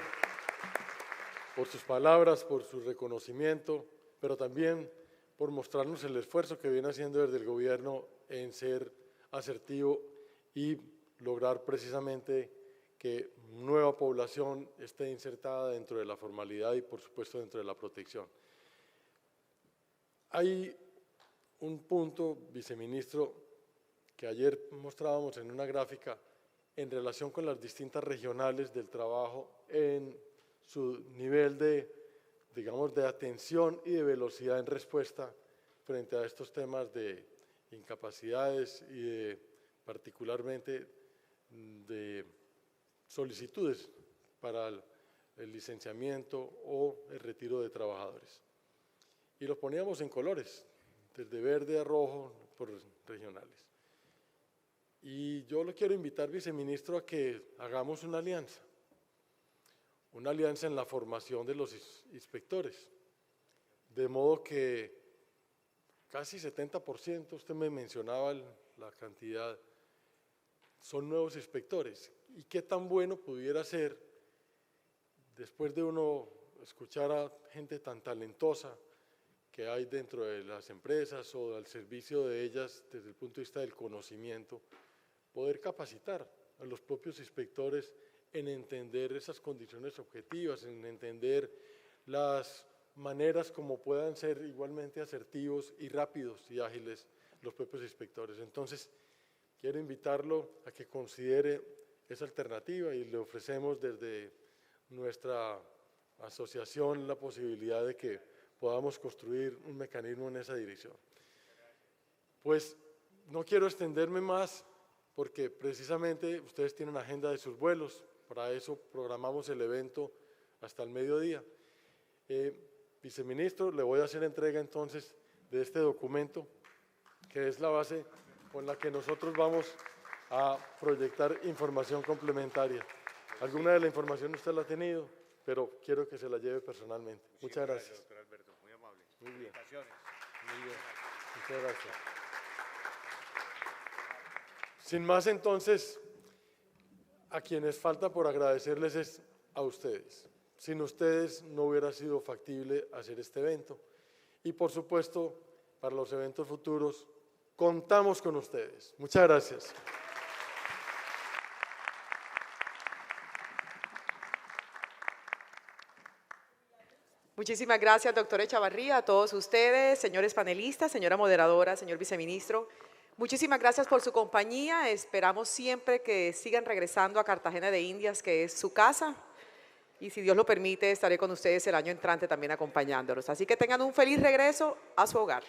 por sus palabras, por su reconocimiento, pero también por mostrarnos el esfuerzo que viene haciendo desde el gobierno en ser asertivo y lograr precisamente que nueva población esté insertada dentro de la formalidad y, por supuesto, dentro de la protección. Hay un punto, viceministro, que ayer mostrábamos en una gráfica en relación con las distintas regionales del trabajo en su nivel de, digamos, de atención y de velocidad en respuesta frente a estos temas de incapacidades y de, particularmente de solicitudes para el licenciamiento o el retiro de trabajadores. Y los poníamos en colores, desde verde a rojo por regionales. Y yo lo quiero invitar, viceministro, a que hagamos una alianza en la formación de los inspectores, de modo que casi 70%, usted me mencionaba la cantidad, son nuevos inspectores. ¿Y qué tan bueno pudiera ser, después de uno escuchar a gente tan talentosa que hay dentro de las empresas o al servicio de ellas desde el punto de vista del conocimiento, poder capacitar a los propios inspectores en entender esas condiciones objetivas, en entender las maneras como puedan ser igualmente asertivos y rápidos y ágiles los propios inspectores? Entonces, quiero invitarlo a que considere esa alternativa y le ofrecemos desde nuestra asociación la posibilidad de que podamos construir un mecanismo en esa dirección. Pues no quiero extenderme más porque precisamente ustedes tienen agenda de sus vuelos, para eso programamos el evento hasta el mediodía. Viceministro, le voy a hacer entrega entonces de este documento, que es la base con la que nosotros vamos a proyectar información complementaria. Alguna de la información usted la ha tenido, pero quiero que se la lleve personalmente. Muchas gracias. Doctor Alberto, muy amable. Muy bien. Felicitaciones. Muy bien. Muchas gracias. Sin más, entonces, a quienes falta por agradecerles es a ustedes. Sin ustedes no hubiera sido factible hacer este evento. Y, por supuesto, para los eventos futuros, contamos con ustedes. Muchas gracias. Muchísimas gracias, doctor Echavarría, a todos ustedes, señores panelistas, señora moderadora, señor viceministro. Muchísimas gracias por su compañía. Esperamos siempre que sigan regresando a Cartagena de Indias, que es su casa. Y si Dios lo permite, estaré con ustedes el año entrante también acompañándolos. Así que tengan un feliz regreso a su hogar.